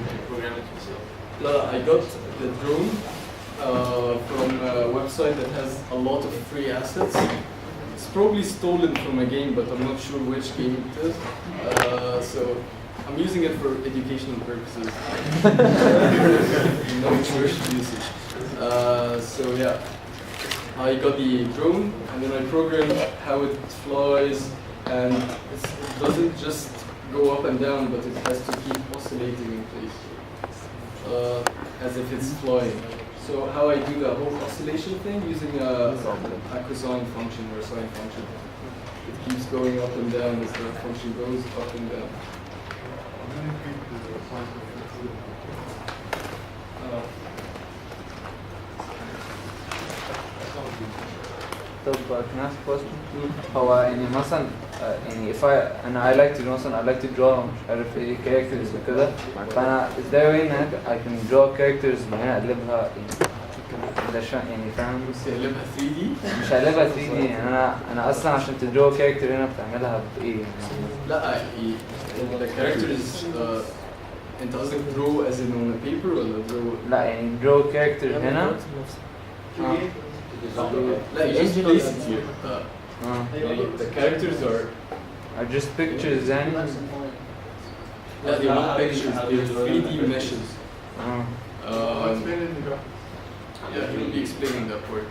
to program it yourself? I got the drone from a website that has a lot of free assets. It's probably stolen from a game, but I'm not sure which game it is. So I'm using it for educational purposes. No commercial usage. So yeah, I got the drone and then I programmed how it flies, and it doesn't just go up and down, but it has to keep oscillating in place as if it's flying. So how I do the whole oscillation thing using a cosine function or a sine function. It keeps going up and down as the function goes up and down. طب can I ask a question? هو يعني مثلا يعني if I like to مثلا I like to draw مش عارف ايه characters وكده، فانا is there a way ان I can draw characters معينة اقلبها يعني فاهم؟ بس يقلبها 3D؟ مش هقلبها 3D يعني انا اصلا عشان تدرو character هنا بتعملها بايه؟ لا the characters انت قصدك draw as in on a paper ولا draw؟ لا يعني draw character هنا لا you just place it here. The characters are just pictures يعني لا they're not pictures, they're 3D meshes. Yeah, he will be explaining that part.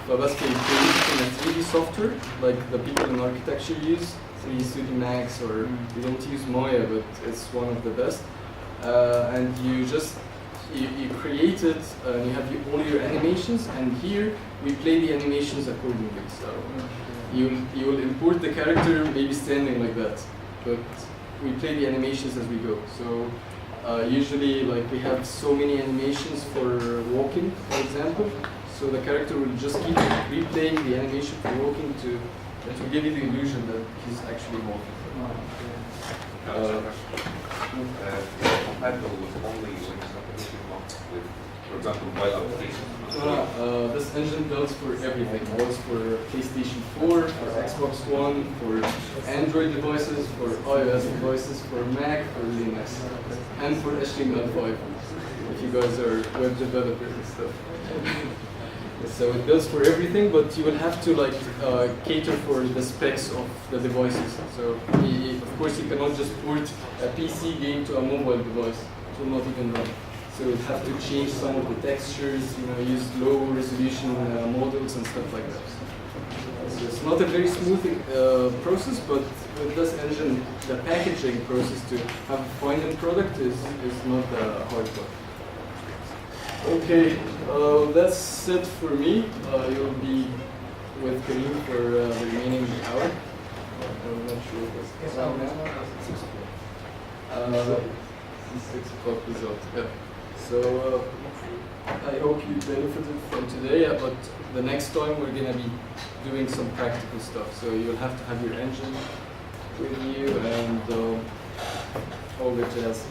فبس we create in a 3D software like the people in architecture use, 3D Studio Max, or we don't use Maya, but it's one of the best. And you just you create it and you have all your animations, and here we play the animations accordingly. So you will import the character maybe standing like that, but we play the animations as we go. So usually like we have so many animations for walking, for example. So the character will just keep replaying the animation for walking to It will give you the illusion that he's actually walking. Compatible with only Windows application, not with, for example, mobile applications. This engine builds for everything. It builds for PlayStation 4, for Xbox One, for Android devices, for iOS devices, for Mac, for Linux, and for HTML5. If you guys are web developers and stuff. So it builds for everything, but you will have to like cater for the specs of the devices. So of course you cannot just port a PC game to a mobile device. It will not even run. So you have to change some of the textures, use low resolution models and stuff like that. So it's not a very smooth process, but with this engine, the packaging process to have a final product is not the hard part. Okay, that's it for me. You'll be with Kareem for the remaining hour. I'm not sure if it's now. 6 o'clock result. Yeah. So I hope you benefited from today, but the next time we're gonna be doing some practical stuff. So you'll have to have your engine with you and all the jazz.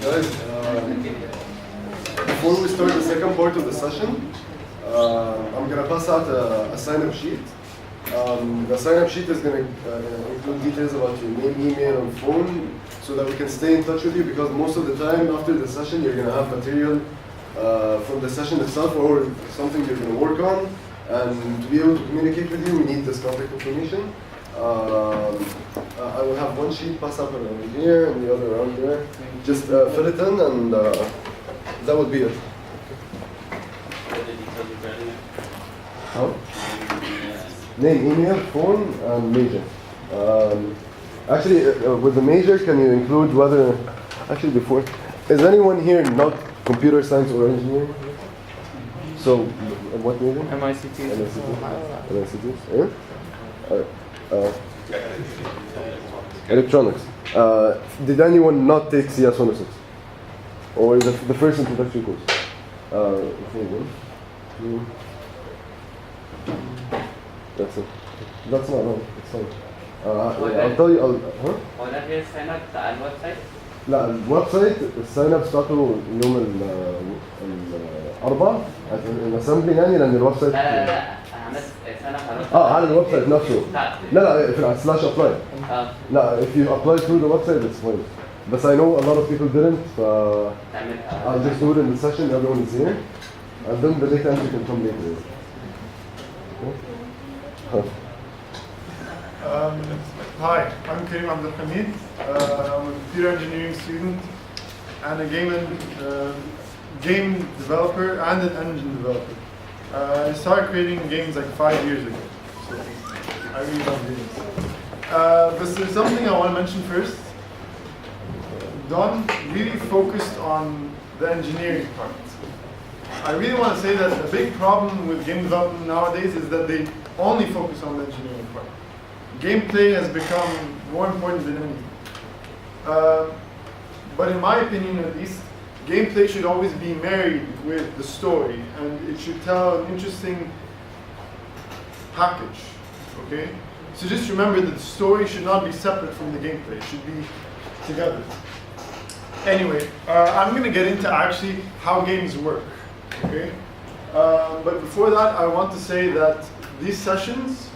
Guys, before we start the second part of the session, I'm gonna pass out a sign-up sheet. The sign-up sheet is gonna include details about your name, email, and phone, so that we can stay in touch with you. Because most of the time after the session, you're gonna have material from the session itself or something you're gonna work on. And to be able to communicate with you, we need this contact information. I will have one sheet pass up around here and the other around there. Just fill it in, and that would be it. How? Name, email, phone, and major. Actually, with the major, can you include whether... Actually, before... Is anyone here not computer science or engineering? So, what major? MICT. MICT. Electronics. Did anyone not take CS 106? Or is it the first introductory course? That's it. That's not wrong. It's fine. I'll tell you. Huh? هو ده غير السنة بتاع الويب سايت؟ لا الويب سايت الساين اب بتاعته يوم الاربعاء الاسمبلي يعني لان الويب سايت لا عملت سنة خلاص على الويب سايت نفسه لا في سلاش ابلاي لا if you apply through the website it's fine but I know a lot of people didn't so I'll just do it in the session everyone is here and then the data entry can come later. Hi, I'm Kareem Abdul Hamid. I'm a computer engineering student and a game developer and an engine developer. I started creating games like 5 years ago, so I really love games. But there's something I want to mention first. Don really focused on the engineering part. I really want to say that a big problem with game development nowadays is that they only focus on the engineering part. Gameplay has become more important than anything. But in my opinion at least, gameplay should always be married with the story and it should tell an interesting package, okay? So just remember that the story should not be separate from the gameplay, it should be together. Anyway, I'm going to get into actually how games work, okay? But before that, I want to say that these sessions,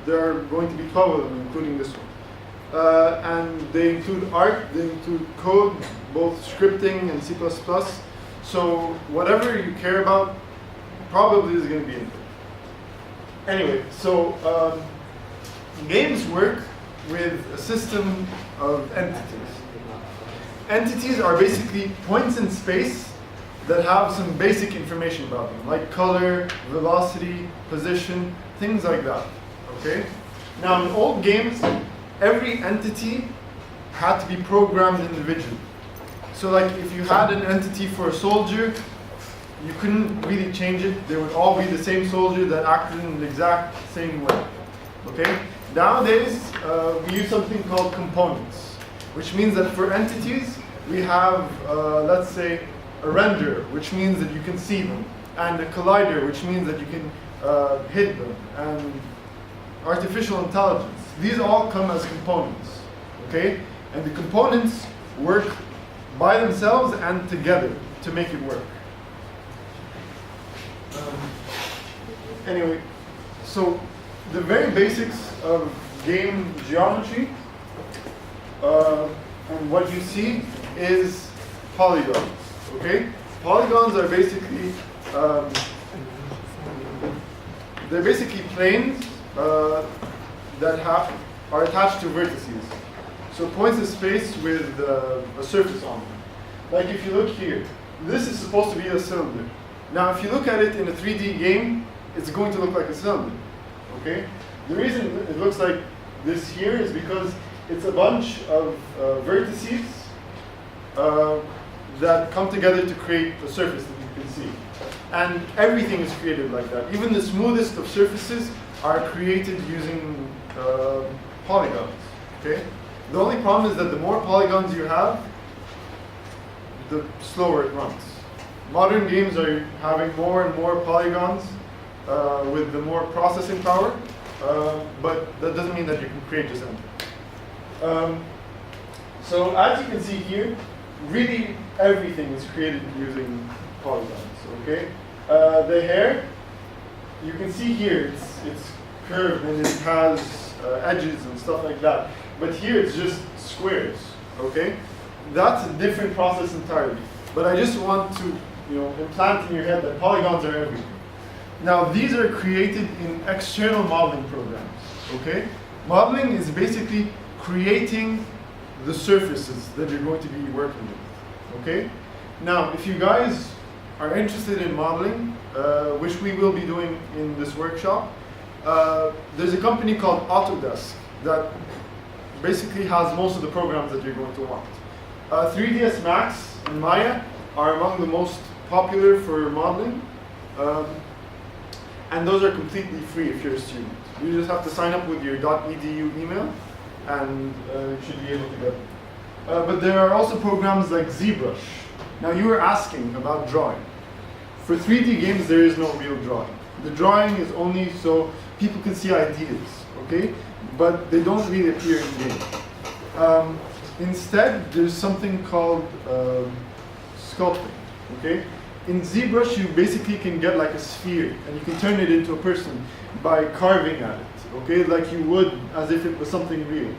there are going to be 12 of them, including this one. And they include art, they include code, both scripting and C++. So whatever you care about probably is going to be in there. Anyway, so games work with a system of entities. Entities are basically points in space that have some basic information about them, like color, velocity, position, things like that. Okay? Now in old games, every entity had to be programmed individually. So like if you had an entity for a soldier, you couldn't really change it. They would all be the same soldier that acted in the exact same way. Okay? Nowadays, we use something called components, which means that for entities, we have, let's say, a renderer, which means that you can see them, and a collider, which means that you can hit them, and artificial intelligence. These all come as components, okay? And the components work by themselves and together to make it work. Anyway, so the very basics of game geometry and what you see is polygons, okay? Polygons are basically they're basically planes that are attached to vertices. So points of space with a surface on them. Like if you look here, this is supposed to be a cylinder. Now if you look at it in a 3D game, it's going to look like a cylinder, okay? The reason it looks like this here is because it's a bunch of vertices that come together to create a surface that you can see. And everything is created like that. Even the smoothest of surfaces are created using polygons, okay? The only problem is that the more polygons you have, the slower it runs. Modern games are having more and more polygons with the more processing power, but that doesn't mean that you can create just anything. So as you can see here, really everything is created using polygons, okay? The hair, you can see here, it's curved and it has edges and stuff like that. But here it's just squares, okay? That's a different process entirely. But I just want to, implant in your head that polygons are everywhere. Now these are created in external modeling programs, okay? Modeling is basically creating the surfaces that you're going to be working with, okay? Now, if you guys are interested in modeling, which we will be doing in this workshop, there's a company called Autodesk that basically has most of the programs that you're going to want. 3ds Max and Maya are among the most popular for modeling, and those are completely free if you're a student. You just have to sign up with your .edu email, and you should be able to get them. But there are also programs like ZBrush. Now you were asking about drawing. For 3D games, there is no real drawing. The drawing is only so people can see ideas, okay? But they don't really appear in game. Instead, there's something called sculpting, okay? In ZBrush, you basically can get like a sphere, and you can turn it into a person by carving at it, okay? Like you would as if it was something real.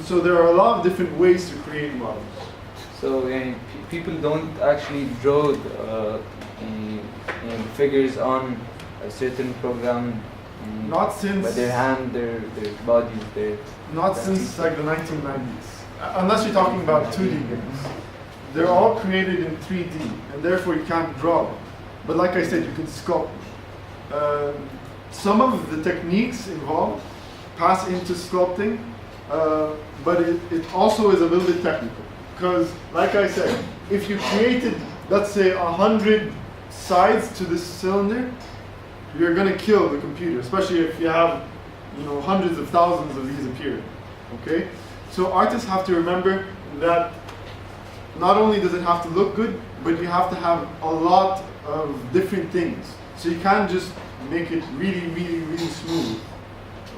So there are a lot of different ways to create models. So people don't actually draw the figures on a certain program. Not since by their hand, their bodies, their. Not since like the 1990s, unless you're talking about 2D games. They're all created in 3D, and therefore you can't draw them. But like I said, you can sculpt them. Some of the techniques involved pass into sculpting, but it also is a little bit technical. Because, like I said, if you created, let's say, 100 sides to this cylinder, you're going to kill the computer, especially if you have, hundreds of thousands of these appearing. Okay? So artists have to remember that not only does it have to look good, but you have to have a lot of different things. So you can't just make it really, really, really smooth.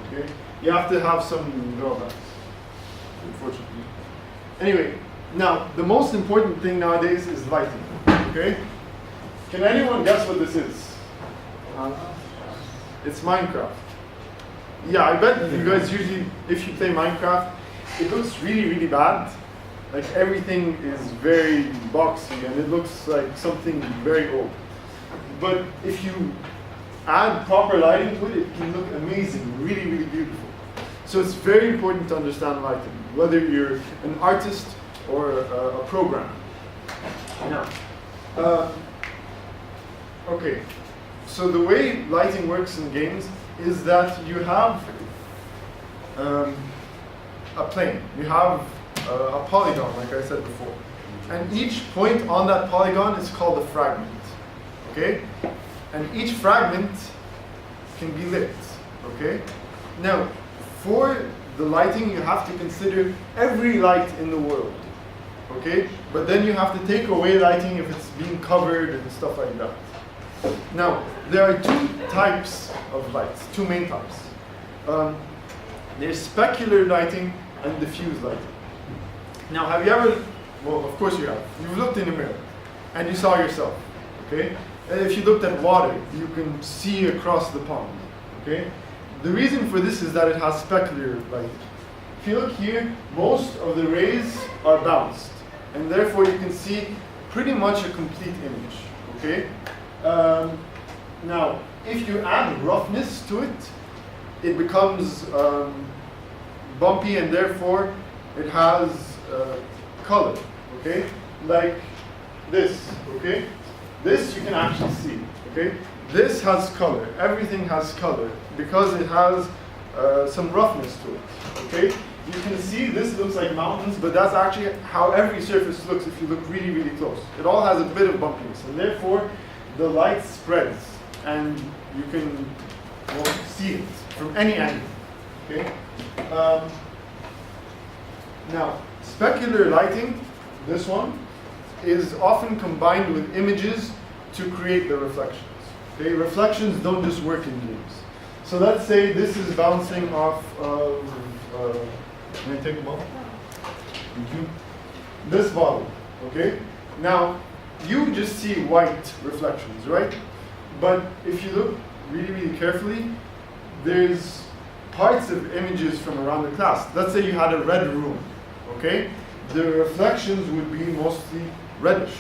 Okay? You have to have some drawbacks, unfortunately. Anyway, now the most important thing nowadays is lighting. Okay? Can anyone guess what this is? It's Minecraft. Yeah, I bet you guys usually, if you play Minecraft, it looks really, really bad. Like everything is very boxy and it looks like something very old. But if you add proper lighting to it, it can look amazing, really, really beautiful. So it's very important to understand lighting, whether you're an artist or a programmer. Now, okay, so the way lighting works in games is that you have a plane. You have a polygon, like I said before. And each point on that polygon is called a fragment. Okay? And each fragment can be lit. Okay? Now, for the lighting, you have to consider every light in the world. Okay? But then you have to take away lighting if it's being covered and stuff like that. Now, there are two types of lights, two main types. There's specular lighting and diffuse lighting. Now, have you ever, well, of course you have. You've looked in a mirror and you saw yourself, okay? And if you looked at water, you can see across the pond, okay? The reason for this is that it has specular lighting. If you look here, most of the rays are bounced, and therefore you can see pretty much a complete image, okay? Now, if you add roughness to it, it becomes bumpy, and therefore it has color, okay? Like this, okay? This you can actually see, okay? This has color. Everything has color because it has some roughness to it, okay? You can see this looks like mountains, but that's actually how every surface looks if you look really, really close. It all has a bit of bumpiness, and therefore the light spreads, and you can see it from any angle, okay? Now, specular lighting, this one, is often combined with images to create the reflections. Okay? Reflections don't just work in games. So let's say this is bouncing off of, can I take a bottle? Thank you. This bottle, okay? Now, you just see white reflections, right? But if you look really, really carefully, there's parts of images from around the class. Let's say you had a red room, okay? The reflections would be mostly reddish.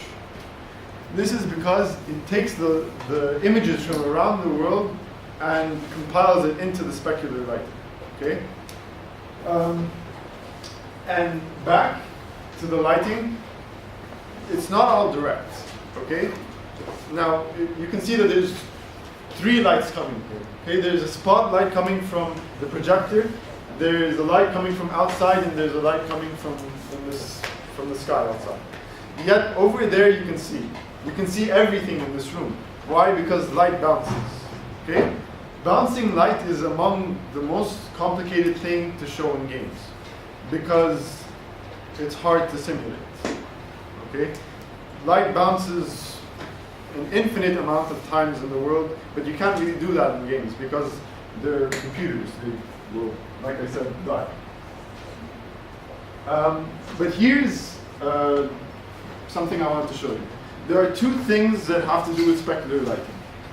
This is because it takes the images from around the world and compiles it into the specular lighting, okay? And back to the lighting, it's not all direct, okay? Now, you can see that there's three lights coming here, okay? There's a spotlight coming from the projector, there's a light coming from outside, and there's a light coming from the sky outside. Yet over there you can see everything in this room. Why? Because light bounces, okay? Bouncing light is among the most complicated thing to show in games because it's hard to simulate, okay? Light bounces an infinite amount of times in the world, but you can't really do that in games because they're computers. They will, like I said, die. But here's something I want to show you. There are two things that have to do with specular lighting,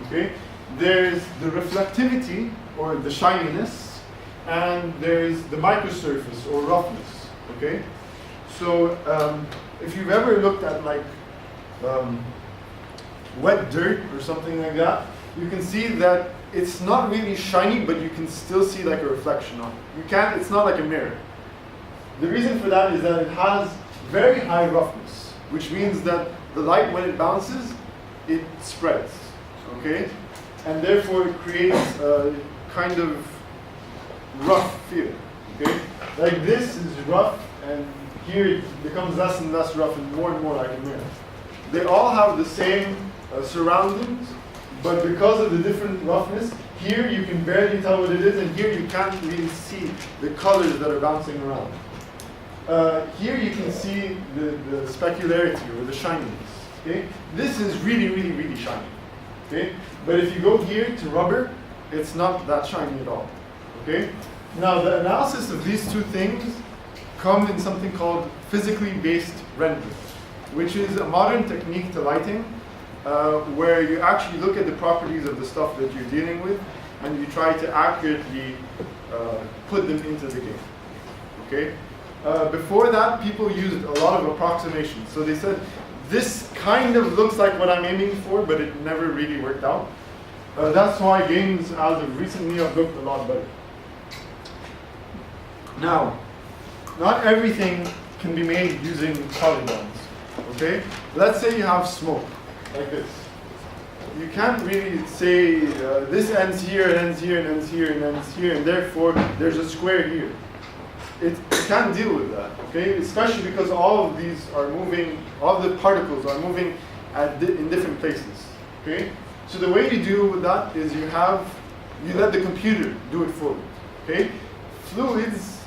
okay? There's the reflectivity, or the shininess, and there's the microsurface, or roughness, okay? So, if you've ever looked at like wet dirt or something like that, you can see that it's not really shiny, but you can still see like a reflection on it. It's not like a mirror. The reason for that is that it has very high roughness, which means that the light, when it bounces, it spreads, okay? And therefore it creates a kind of rough feel, okay? Like this is rough, and here it becomes less and less rough and more like a mirror. They all have the same surroundings, but because of the different roughness, here you can barely tell what it is, and here you can't really see the colors that are bouncing around. Here you can see the specularity or the shininess. Okay? This is really, really, really shiny. Okay? But if you go here to rubber, it's not that shiny at all. Okay? Now the analysis of these two things come in something called physically based rendering, which is a modern technique to lighting where you actually look at the properties of the stuff that you're dealing with and you try to accurately put them into the game. Okay? Before that, people used a lot of approximations. So they said, this kind of looks like what I'm aiming for, but it never really worked out. That's why games as of recently have looked a lot better. Now, not everything can be made using polygons. Okay? Let's say you have smoke, like this. you can't really say this ends here, and ends here, and ends here, and ends here, and therefore there's a square here. It can't deal with that, okay? Especially because all of these are moving, all the particles are moving in different places, okay? So the way you deal with that is you let the computer do it for you, okay? Fluids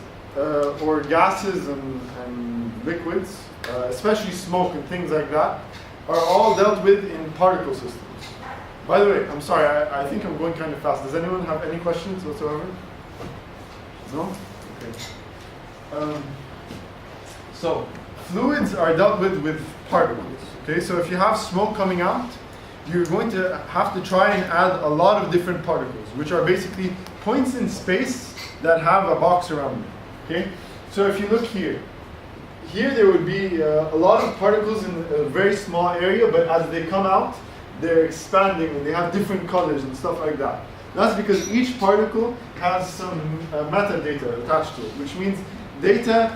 or gases and liquids, especially smoke and things like that, are all dealt with in particle systems. By the way, I'm sorry, I think I'm going kind of fast. Does anyone have any questions whatsoever? No? Okay. So, fluids are dealt with particles. Okay, so if you have smoke coming out, you're going to have to try and add a lot of different particles, which are basically points in space that have a box around them. Okay, so if you look here there would be a lot of particles in a very small area, but as they come out, they're expanding and they have different colors and stuff like that. That's because each particle has some metadata attached to it, which means data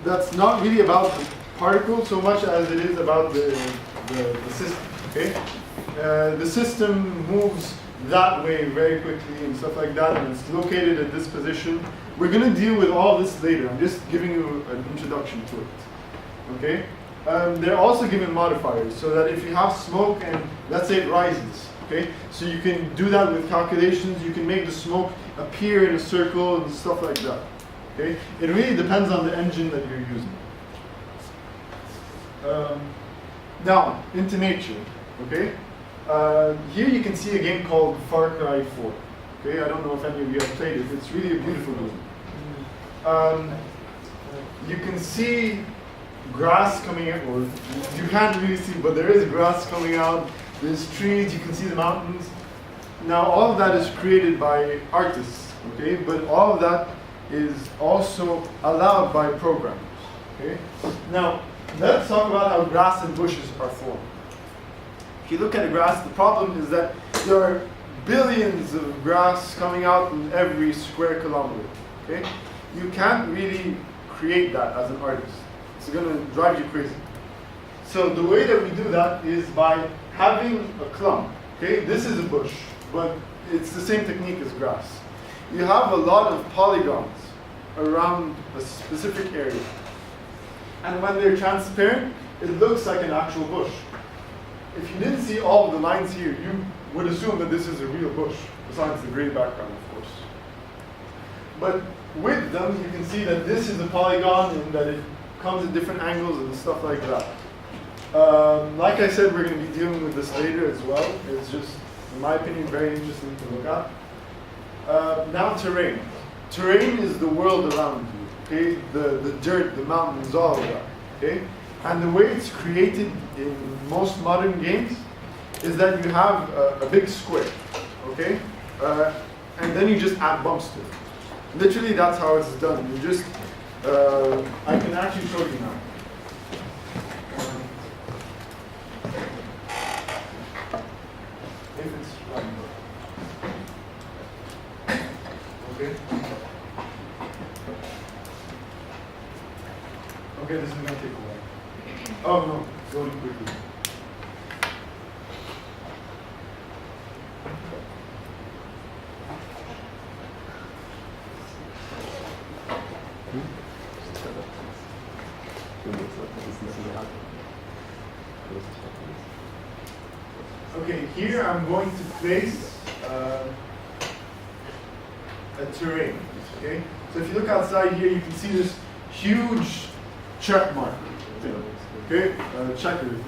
that's not really about the particle so much as it is about the system. Okay, the system moves that way very quickly and stuff like that, and it's located at this position. We're going to deal with all this later. I'm just giving you an introduction to it. Okay. They're also given modifiers, so that if you have smoke and let's say it rises, okay, so you can do that with calculations. You can make the smoke appear in a circle and stuff like that. Okay, it really depends on the engine that you're using. Now into nature. Okay, here you can see a game called Far Cry 4. Okay, I don't know if any of you have played it. It's really a beautiful game. You can see grass coming out, or you can't really see, but there is grass coming out. There's trees, you can see the mountains. Now all of that is created by artists, okay? But all of that is also allowed by programmers, okay? Now let's talk about how grass and bushes are formed. If you look at the grass, the problem is that there are billions of grass coming out in every square kilometer, okay? You can't really create that as an artist. It's going to drive you crazy. So the way that we do that is by having a clump. Okay, this is a bush, but it's the same technique as grass. You have a lot of polygons around a specific area. And when they're transparent, it looks like an actual bush. If you didn't see all of the lines here, you would assume that this is a real bush, besides the gray background, of course. But with them, you can see that this is a polygon and that it comes at different angles and stuff like that. Like I said, we're going to be dealing with this later as well. It's just, in my opinion, very interesting to look at. Now terrain. Terrain is the world around you, okay? The dirt, the mountains, all of that, okay? And the way it's created in most modern games is that you have a big square, okay? And then you just add bumps to it. Literally, that's how it's done. You just, I can actually show you now. If it's running. Okay. Okay, this is going to take a while. Oh no, it's going quickly. Okay, here I'm going to place a terrain. Okay, so if you look outside here, you can see this huge check mark thing. Okay, checker thing.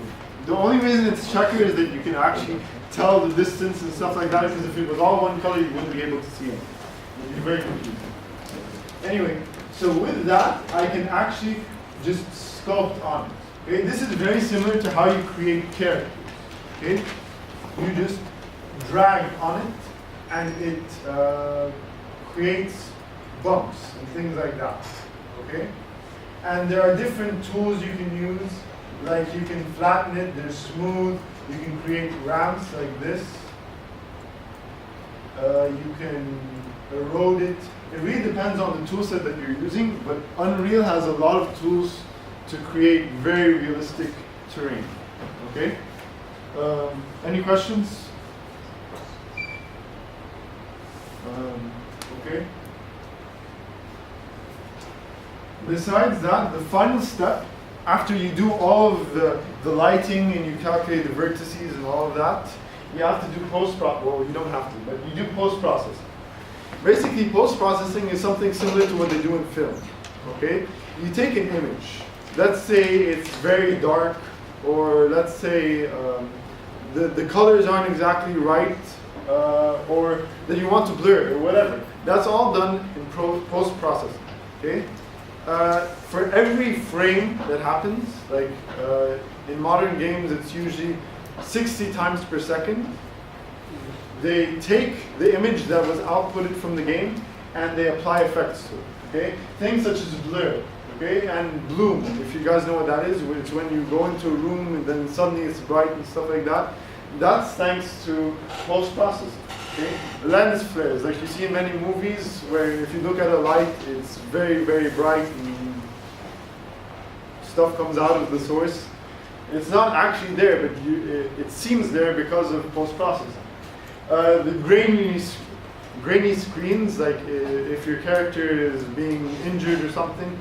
The only reason it's checker is that you can actually tell the distance and stuff like that. Because if it was all one color, you wouldn't be able to see it. It would be very confusing. Anyway, so with that, I can actually just sculpt on it. Okay, this is very similar to how you create characters. Okay. You just drag on it, and it creates bumps and things like that. Okay, and there are different tools you can use. Like you can flatten it. They're smooth. You can create ramps like this. You can erode it. It really depends on the toolset that you're using. But Unreal has a lot of tools to create very realistic terrain. Okay. Any questions? Okay. Besides that, the final step, after you do all of the lighting and you calculate the vertices and all of that, you have to do post-processing. Well, you don't have to, but you do post-processing. Basically, post-processing is something similar to what they do in film. Okay? You take an image. Let's say it's very dark, or let's say the colors aren't exactly right, or that you want to blur, or whatever. That's all done in post-processing. Okay? For every frame that happens, like in modern games, it's usually 60 times per second. They take the image that was outputted from the game and they apply effects to it. Okay, things such as blur, okay, and bloom. If you guys know what that is, it's when you go into a room and then suddenly it's bright and stuff like that. That's thanks to post-processing. Okay, lens flares, like you see in many movies, where if you look at a light, it's very, very bright and stuff comes out of the source. It's not actually there, but it seems there because of post-processing. The grainy screens, like if your character is being injured or something,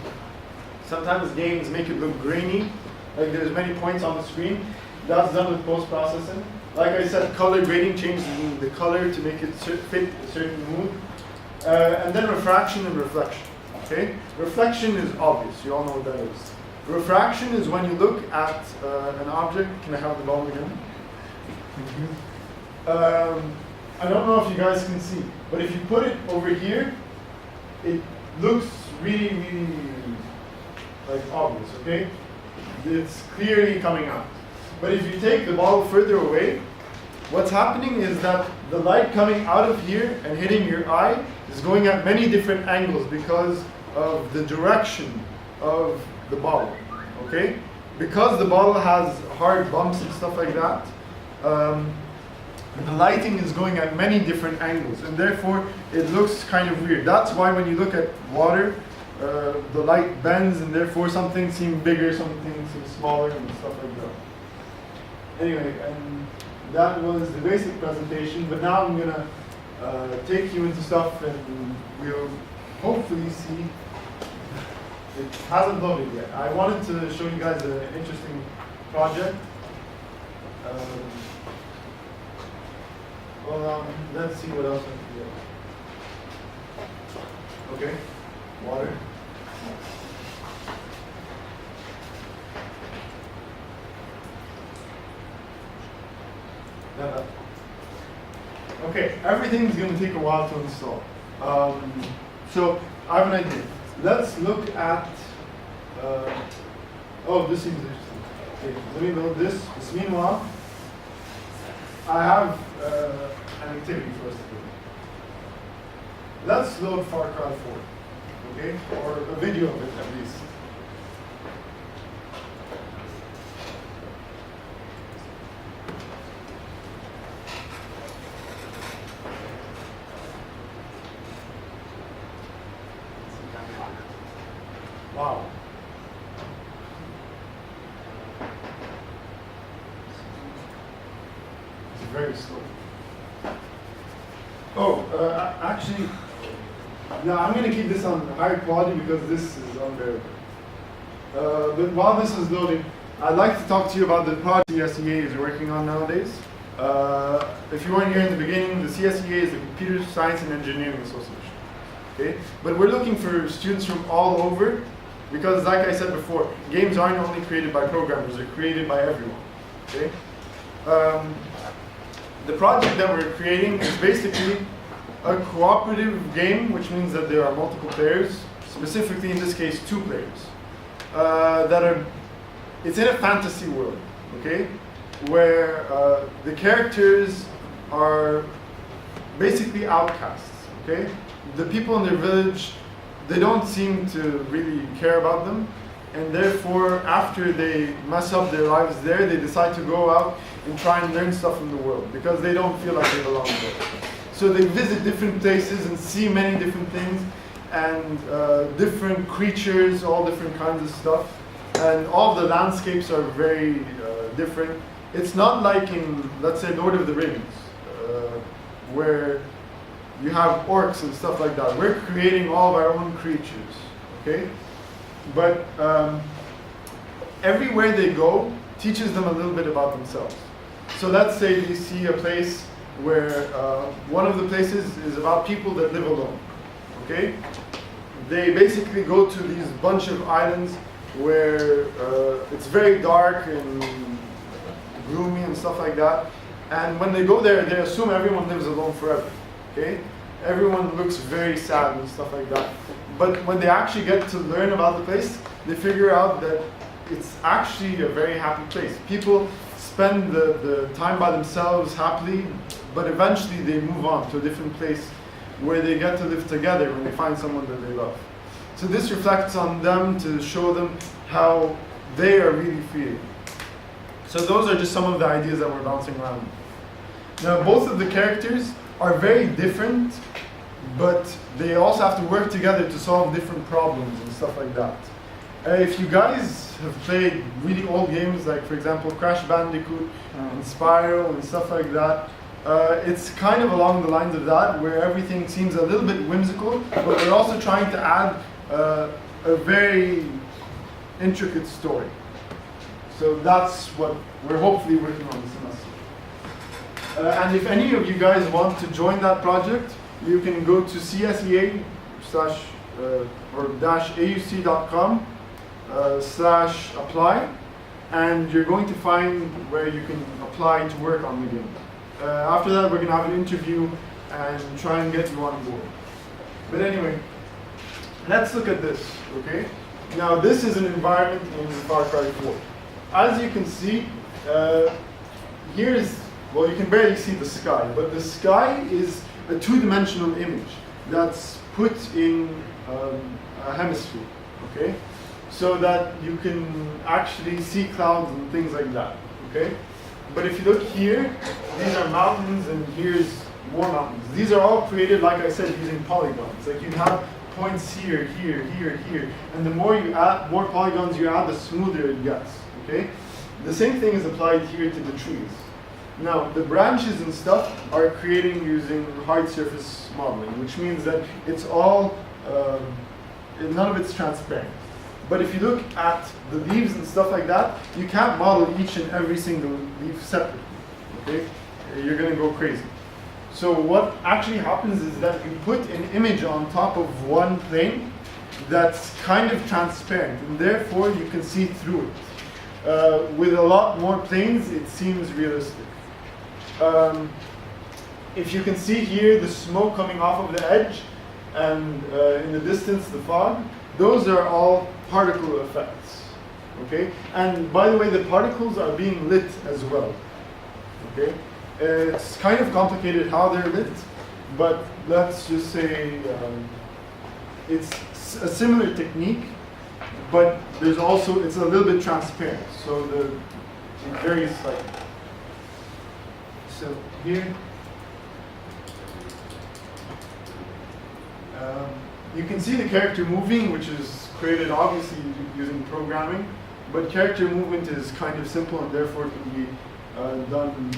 sometimes games make it look grainy, like there's many points on the screen. That's done with post-processing. Like I said, color grading changes the color to make it fit a certain mood. And then refraction and reflection. Okay, reflection is obvious. You all know what that is. Refraction is when you look at an object. Can I have the ball again? I don't know if you guys can see, but if you put it over here, it looks really, really like obvious, okay? It's clearly coming out. But if you take the ball further away, what's happening is that the light coming out of here and hitting your eye is going at many different angles because of the direction of the bottle, okay? Because the bottle has hard bumps and stuff like that, the lighting is going at many different angles, and therefore it looks kind of weird. That's why when you look at water, the light bends, and therefore some things seem bigger, some things seem smaller, and stuff like that. Anyway, and that was the basic presentation, but now I'm gonna take you into stuff, and we'll hopefully see. It hasn't loaded yet. I wanted to show you guys an interesting project. Let's see what else I can do. Okay, water. Okay, everything's going to take a while to install. So I have an idea. Let's look at. Oh, this seems interesting. Okay, let me load this. Meanwhile, I have an activity for us to do. Let's load Far Cry 4, okay? Or a video of it at least. Wow. It's very slow. Oh, actually, no, I'm going to keep this on higher quality because this is unbearable. But while this is loading, I'd like to talk to you about the project the CSEA is working on nowadays. If you weren't here in the beginning, the CSEA is the Computer Science and Engineering Association. Okay? But we're looking for students from all over because, like I said before, games aren't only created by programmers, they're created by everyone. Okay? The project that we're creating is basically a cooperative game, which means that there are multiple players, specifically in this case 2 players, it's in a fantasy world, okay, where the characters are basically outcasts, okay? The people in their village, they don't seem to really care about them, and therefore after they mess up their lives there, they decide to go out and try and learn stuff from the world because they don't feel like they belong there. So they visit different places and see many different things and different creatures, all different kinds of stuff. And all the landscapes are very different. it's not like in, let's say, Lord of the Rings, where you have orcs and stuff like that. We're creating all of our own creatures, okay? But everywhere they go teaches them a little bit about themselves. So let's say you see a place where one of the places is about people that live alone, okay? They basically go to these bunch of islands where it's very dark and gloomy and stuff like that. And when they go there, they assume everyone lives alone forever, okay? Everyone looks very sad and stuff like that. But when they actually get to learn about the place, they figure out that it's actually a very happy place. People spend the time by themselves happily, but eventually they move on to a different place where they get to live together when they find someone that they love. So this reflects on them to show them how they are really feeling. So those are just some of the ideas that we're bouncing around. Now both of the characters are very different, but they also have to work together to solve different problems and stuff like that. If you guys have played really old games, like for example Crash Bandicoot and Spyro and stuff like that, it's kind of along the lines of that, where everything seems a little bit whimsical, but we're also trying to add a very intricate story. So that's what we're hopefully working on this semester. And if any of you guys want to join that project, you can go to CSEA/auc.com/apply, and you're going to find where you can apply to work on the game. After that, we're going to have an interview and try and get you on board. But anyway, let's look at this, okay? Now this is an environment in Far Cry 4. As you can see, well, you can barely see the sky, but the sky is a two-dimensional image that's put in a hemisphere, okay? So that you can actually see clouds and things like that, okay? But if you look here, these are mountains and here's more mountains. These are all created, like I said, using polygons. Like you have points here, here, here, here. And the more you add, more polygons you add, the smoother it gets, okay? The same thing is applied here to the trees. Now, the branches and stuff are creating using hard surface modeling, which means that it's all, none of it's transparent. But if you look at the leaves and stuff like that, you can't model each and every single leaf separately, okay? You're gonna go crazy. So what actually happens is that you put an image on top of one plane that's kind of transparent, and therefore you can see through it. With a lot more planes, it seems realistic. If you can see here the smoke coming off of the edge, and in the distance the fog, those are all particle effects, okay? And by the way, the particles are being lit as well, okay? It's kind of complicated how they're lit, but let's just say it's a similar technique, but there's also, it's a little bit transparent, so it varies slightly. So here, you can see the character moving, which is created obviously using programming, but character movement is kind of simple and therefore can be done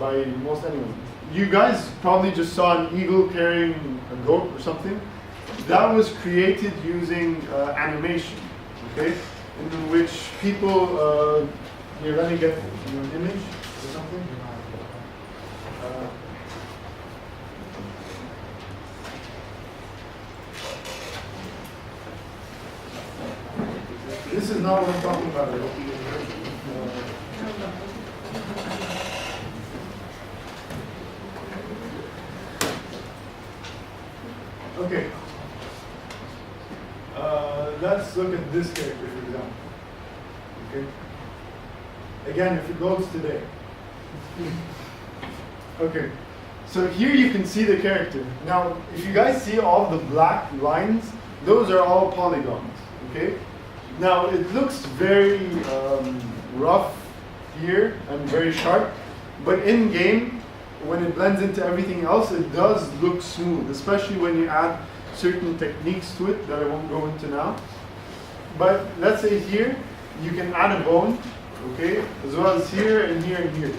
by most anyone. You guys probably just saw an eagle carrying a goat or something. That was created using animation, okay? In which people, here, let me get an image or something. This is not what I'm talking about. Okay. Let's look at this character, for example. Okay. Again, if it goes today. Okay. So here you can see the character. Now, if you guys see all the black lines, those are all polygons. Okay. Now it looks very rough here and very sharp, but in game, when it blends into everything else, it does look smooth, especially when you add certain techniques to it that I won't go into now. But let's say here, you can add a bone, okay, as well as here and here and here.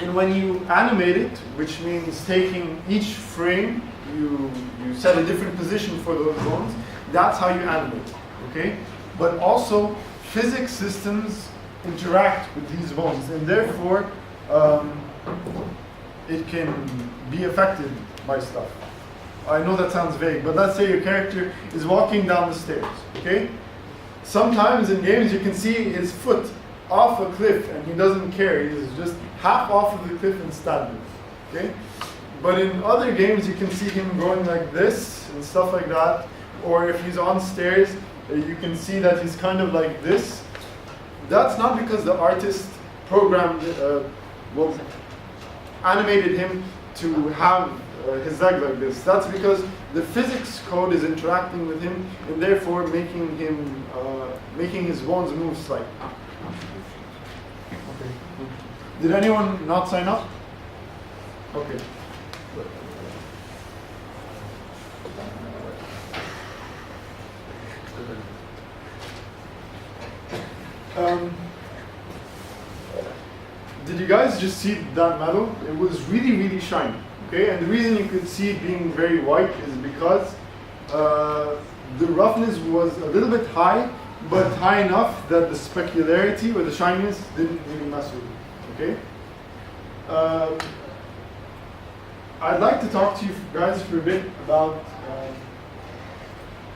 And when you animate it, which means taking each frame, you set a different position for those bones, that's how you animate it, okay? But also, physics systems interact with these bones, and therefore, it can be affected by stuff. I know that sounds vague, but let's say your character is walking down the stairs, okay? Sometimes in games you can see his foot off a cliff and he doesn't care, he's just half off of the cliff and standing, okay? But in other games you can see him going like this and stuff like that, or if he's on stairs, you can see that he's kind of like this. That's not because the artist programmed, animated him to have his leg like this. That's because the physics code is interacting with him and therefore making him, making his bones move slightly. Okay. Did anyone not sign up? Okay. Did you guys just see that metal? It was really, really shiny. Okay, and the reason you could see it being very white is because the roughness was a little bit high, but high enough that the specularity or the shininess didn't really mess with it. Okay. I'd like to talk to you guys for a bit about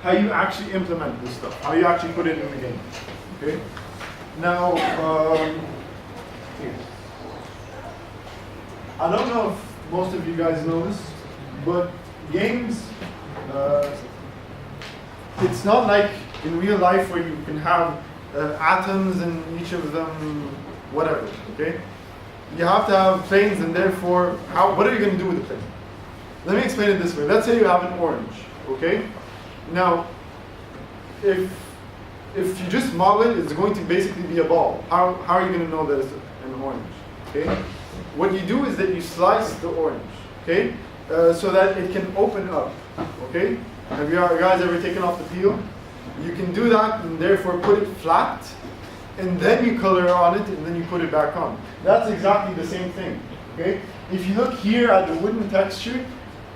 how you actually implement this stuff, how you actually put it in the game. Okay. Now, here. I don't know if most of you guys know this, but games, it's not like in real life where you can have atoms and each of them, whatever, okay? You have to have planes, and therefore, what are you going to do with the plane? Let me explain it this way. Let's say you have an orange, okay? Now, if you just model it, it's going to basically be a ball. How are you going to know that it's an orange, okay? What you do is that you slice the orange, okay? So that it can open up, okay? Have you guys ever taken off the peel? You can do that and therefore put it flat, and then you color on it, and then you put it back on. That's exactly the same thing, okay? If you look here at the wooden texture,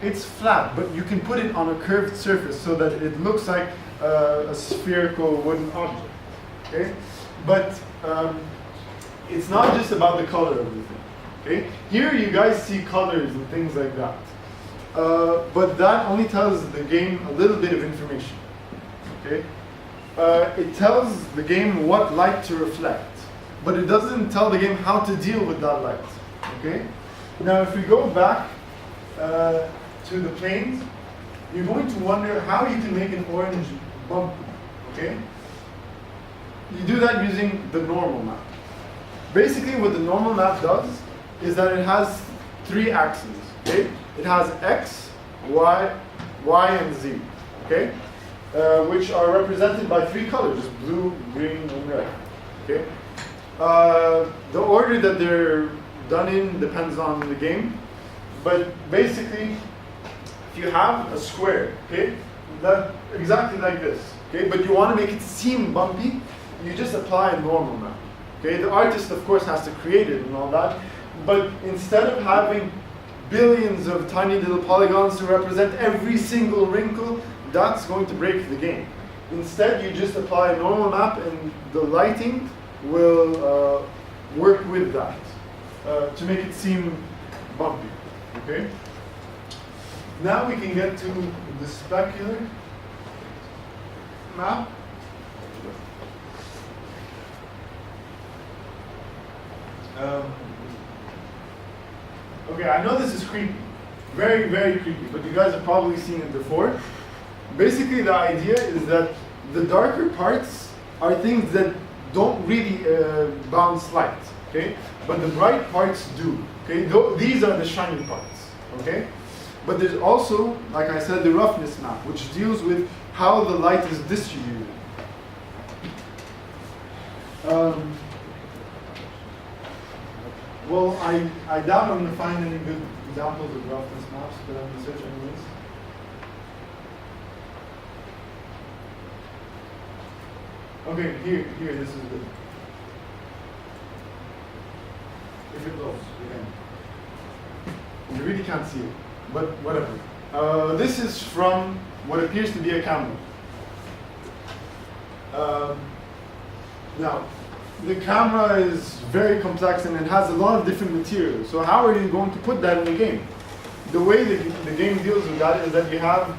it's flat, but you can put it on a curved surface so that it looks like a spherical wooden object, okay? But it's not just about the color of the thing, okay? Here you guys see colors and things like that. But that only tells the game a little bit of information, okay? It tells the game what light to reflect, but it doesn't tell the game how to deal with that light, okay? Now if we go back to the planes, you're going to wonder how you can make an orange bumpy, okay? You do that using the normal map. Basically what the normal map does is that it has 3 axes, okay? It has X, Y, and Z, okay? Which are represented by 3 colors, blue, green, and red, okay? The order that they're done in depends on the game, but basically, if you have a square, okay, that exactly like this, okay, but you want to make it seem bumpy, you just apply a normal map, okay? The artist, of course, has to create it and all that, but instead of having billions of tiny little polygons to represent every single wrinkle, that's going to break the game. Instead, you just apply a normal map, and the lighting will work with that to make it seem bumpy, okay? Now we can get to the specular map. Okay, I know this is creepy, very, very creepy, but you guys have probably seen it before. Basically, the idea is that the darker parts are things that don't really bounce light, okay? But the bright parts do, okay? These are the shiny parts, okay? But there's also, like I said, the roughness map, which deals with how the light is distributed. Well, I doubt I'm going to find any good examples of roughness maps, but I'm going to search anyways. Okay, here, this is good. if it loads again. You really can't see it, but whatever. This is from what appears to be a camera. Now, the camera is very complex and it has a lot of different materials. So how are you going to put that in the game? The way the game deals with that is that you have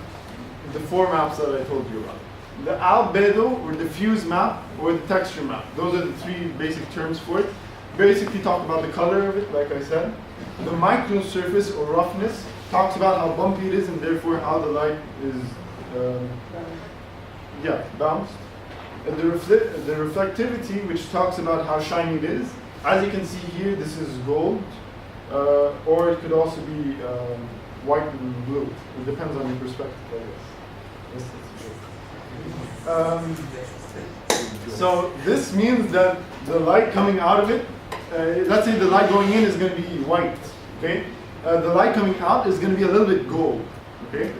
the 4 maps that I told you about. The albedo or diffuse map or the texture map. Those are the 3 basic terms for it. Basically talk about the color of it, like I said. The microsurface or roughness talks about how bumpy it is and therefore how the light is bounced. And the reflectivity, which talks about how shiny it is. As you can see here, this is gold, or it could also be white and blue. It depends on your perspective, I guess. So this means that the light coming out of it, let's say the light going in is going to be white, okay? The light coming out is going to be a little bit gold, okay?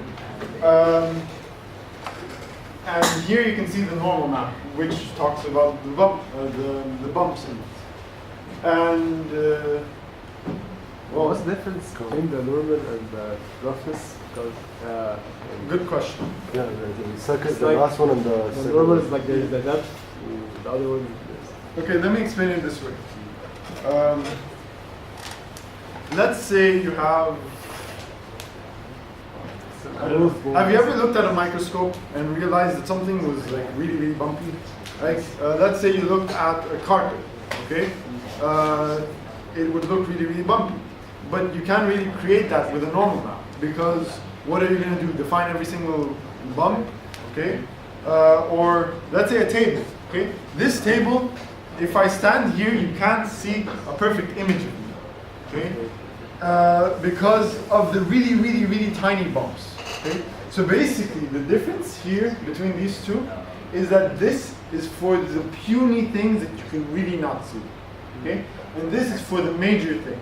And here you can see the normal map, which talks about the bumps in it. And what's the difference between the normal and the roughness? Because good question. Yeah, the second, the last one and the second normal one. is like the depth, the other one is. Okay, let me explain it this way. Let's say you have. Have you ever looked at a microscope and realized that something was like really, really bumpy? Like, let's say you looked at a carpet, okay? It would look really, really bumpy. But you can't really create that with a normal map because what are you going to do? Define every single bump, okay? Or let's say a table, okay? This table, if I stand here, you can't see a perfect image of me, okay? Because of the really, really, really tiny bumps. Okay? So basically, the difference here between these two is that this is for the puny things that you can really not see. Okay? And this is for the major things.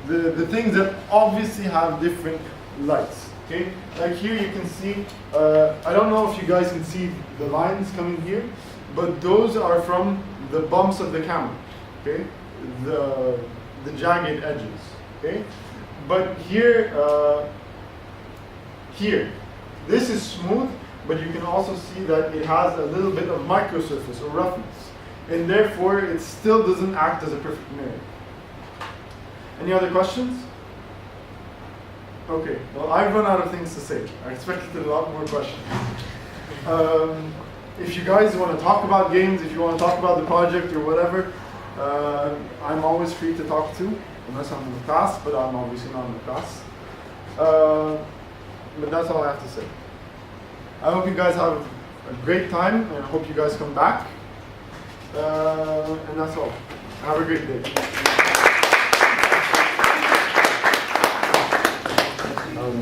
The things that obviously have different lights. Okay? Like here you can see, I don't know if you guys can see the lines coming here, but those are from the bumps of the camera. Okay? The jagged edges. Okay? But here, this is smooth, but you can also see that it has a little bit of microsurface or roughness. And therefore, it still doesn't act as a perfect mirror. Any other questions? Okay, well, I've run out of things to say. I expected a lot more questions. If you guys want to talk about games, if you want to talk about the project or whatever, I'm always free to talk to, unless I'm in the class, but I'm obviously not in the class. But that's all I have to say. I hope you guys have a great time, and I hope you guys come back. And that's all. Have a great day.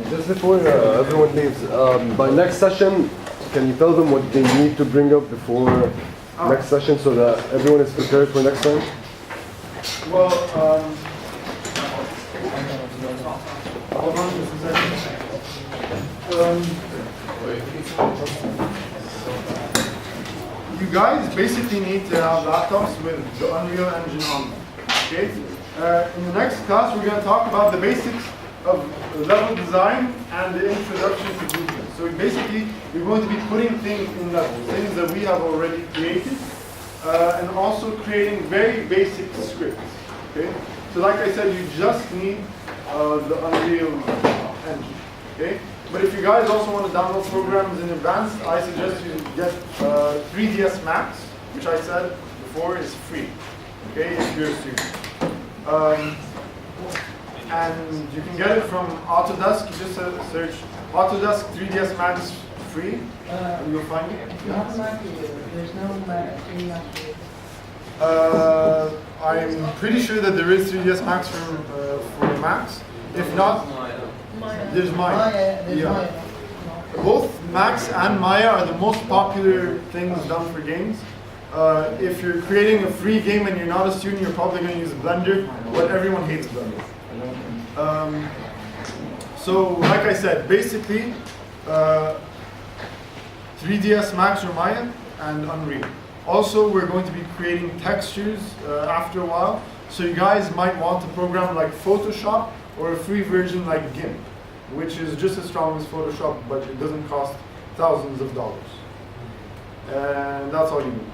Just before everyone leaves, by next session, can you tell them what they need to bring up before next session so that everyone is prepared for next time? Well, hold on just a second. You guys basically need to have laptops with the Unreal Engine on them. Okay? In the next class, we're going to talk about the basics of level design and the introduction to blueprints. So basically, we're going to be putting things in levels, things that we have already created, and also creating very basic scripts. Okay? So like I said, you just need the Unreal Engine. Okay? But if you guys also want to download programs in advance, I suggest you get 3ds Max, which I said before is free. Okay, if you're a student. And you can get it from Autodesk. You just search Autodesk 3ds Max free, and you'll find it. There's no Mac. I'm pretty sure that there is 3ds Max for Macs. If not, there's Maya. Yeah. Both Max and Maya are the most popular things done for games. If you're creating a free game and you're not a student, you're probably going to use Blender, but everyone hates Blender. So, like I said, basically, 3ds Max or Maya and Unreal. Also, we're going to be creating textures after a while. So you guys might want a program like Photoshop or a free version like GIMP, which is just as strong as Photoshop, but it doesn't cost thousands of dollars. And that's all you need.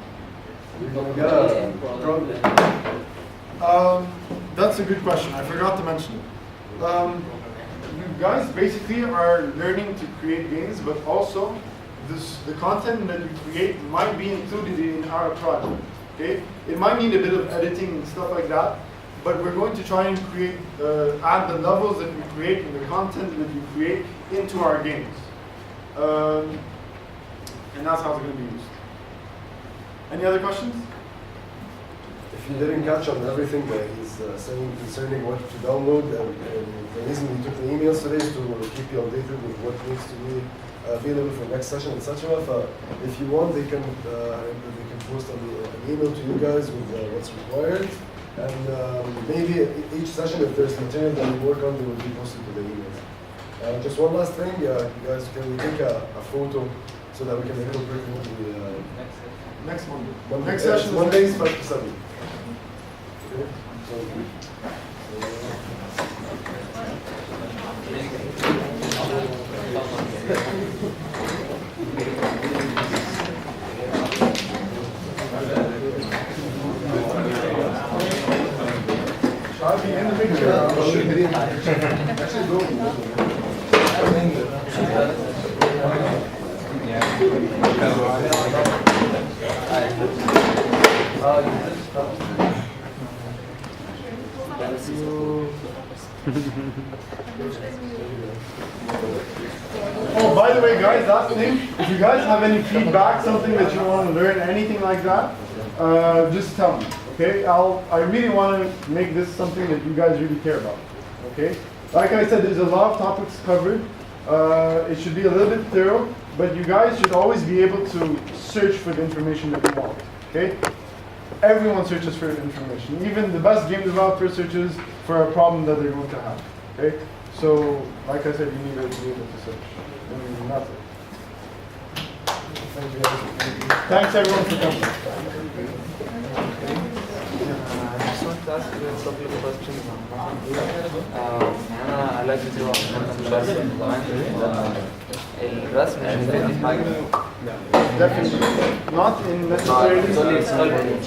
That's a good question. I forgot to mention it. You guys basically are learning to create games, but also the content that you create might be included in our project. Okay, it might need a bit of editing and stuff like that, but we're going to try and create, add the levels that we create and the content that you create into our games, and that's how it's going to be used. Any other questions? If you didn't catch on everything that he's saying concerning what to download, and the reason we took the emails today is to keep you updated with what needs to be available for next session, etc. If you want, they can post an email to you guys with what's required, and maybe each session, if there's material that we work on, they will be posted to the emails. Just one last thing, you guys, can we take a photo so that we can incorporate it into the Next Monday. Next session is Mondays 5 to 7. Okay. Shall I be in the picture? Oh, by the way, guys, last thing, if you guys have any feedback, something that you want to learn, anything like that, just tell me, okay? I really want to make this something that you guys really care about, okay? Like I said, there's a lot of topics covered. It should be a little bit thorough, but you guys should always be able to search for the information that you want, okay? Everyone searches for information. Even the best game developer searches for a problem that they're going to have, okay? So, like I said, you need to be able to search. And that's it. Thank you. Thanks everyone for coming. I just want to ask you a couple of questions. أنا علاج زراعة مش عارف زمان الرسم مش مفيد في حاجة. Definitely. Not in necessarily. It's only sculpting.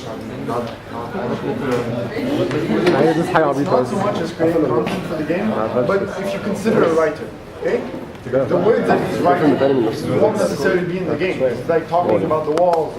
It's not so much as creating content for the game, but if you consider a writer, okay? The words that he's writing won't necessarily be in the game. It's like talking about the walls.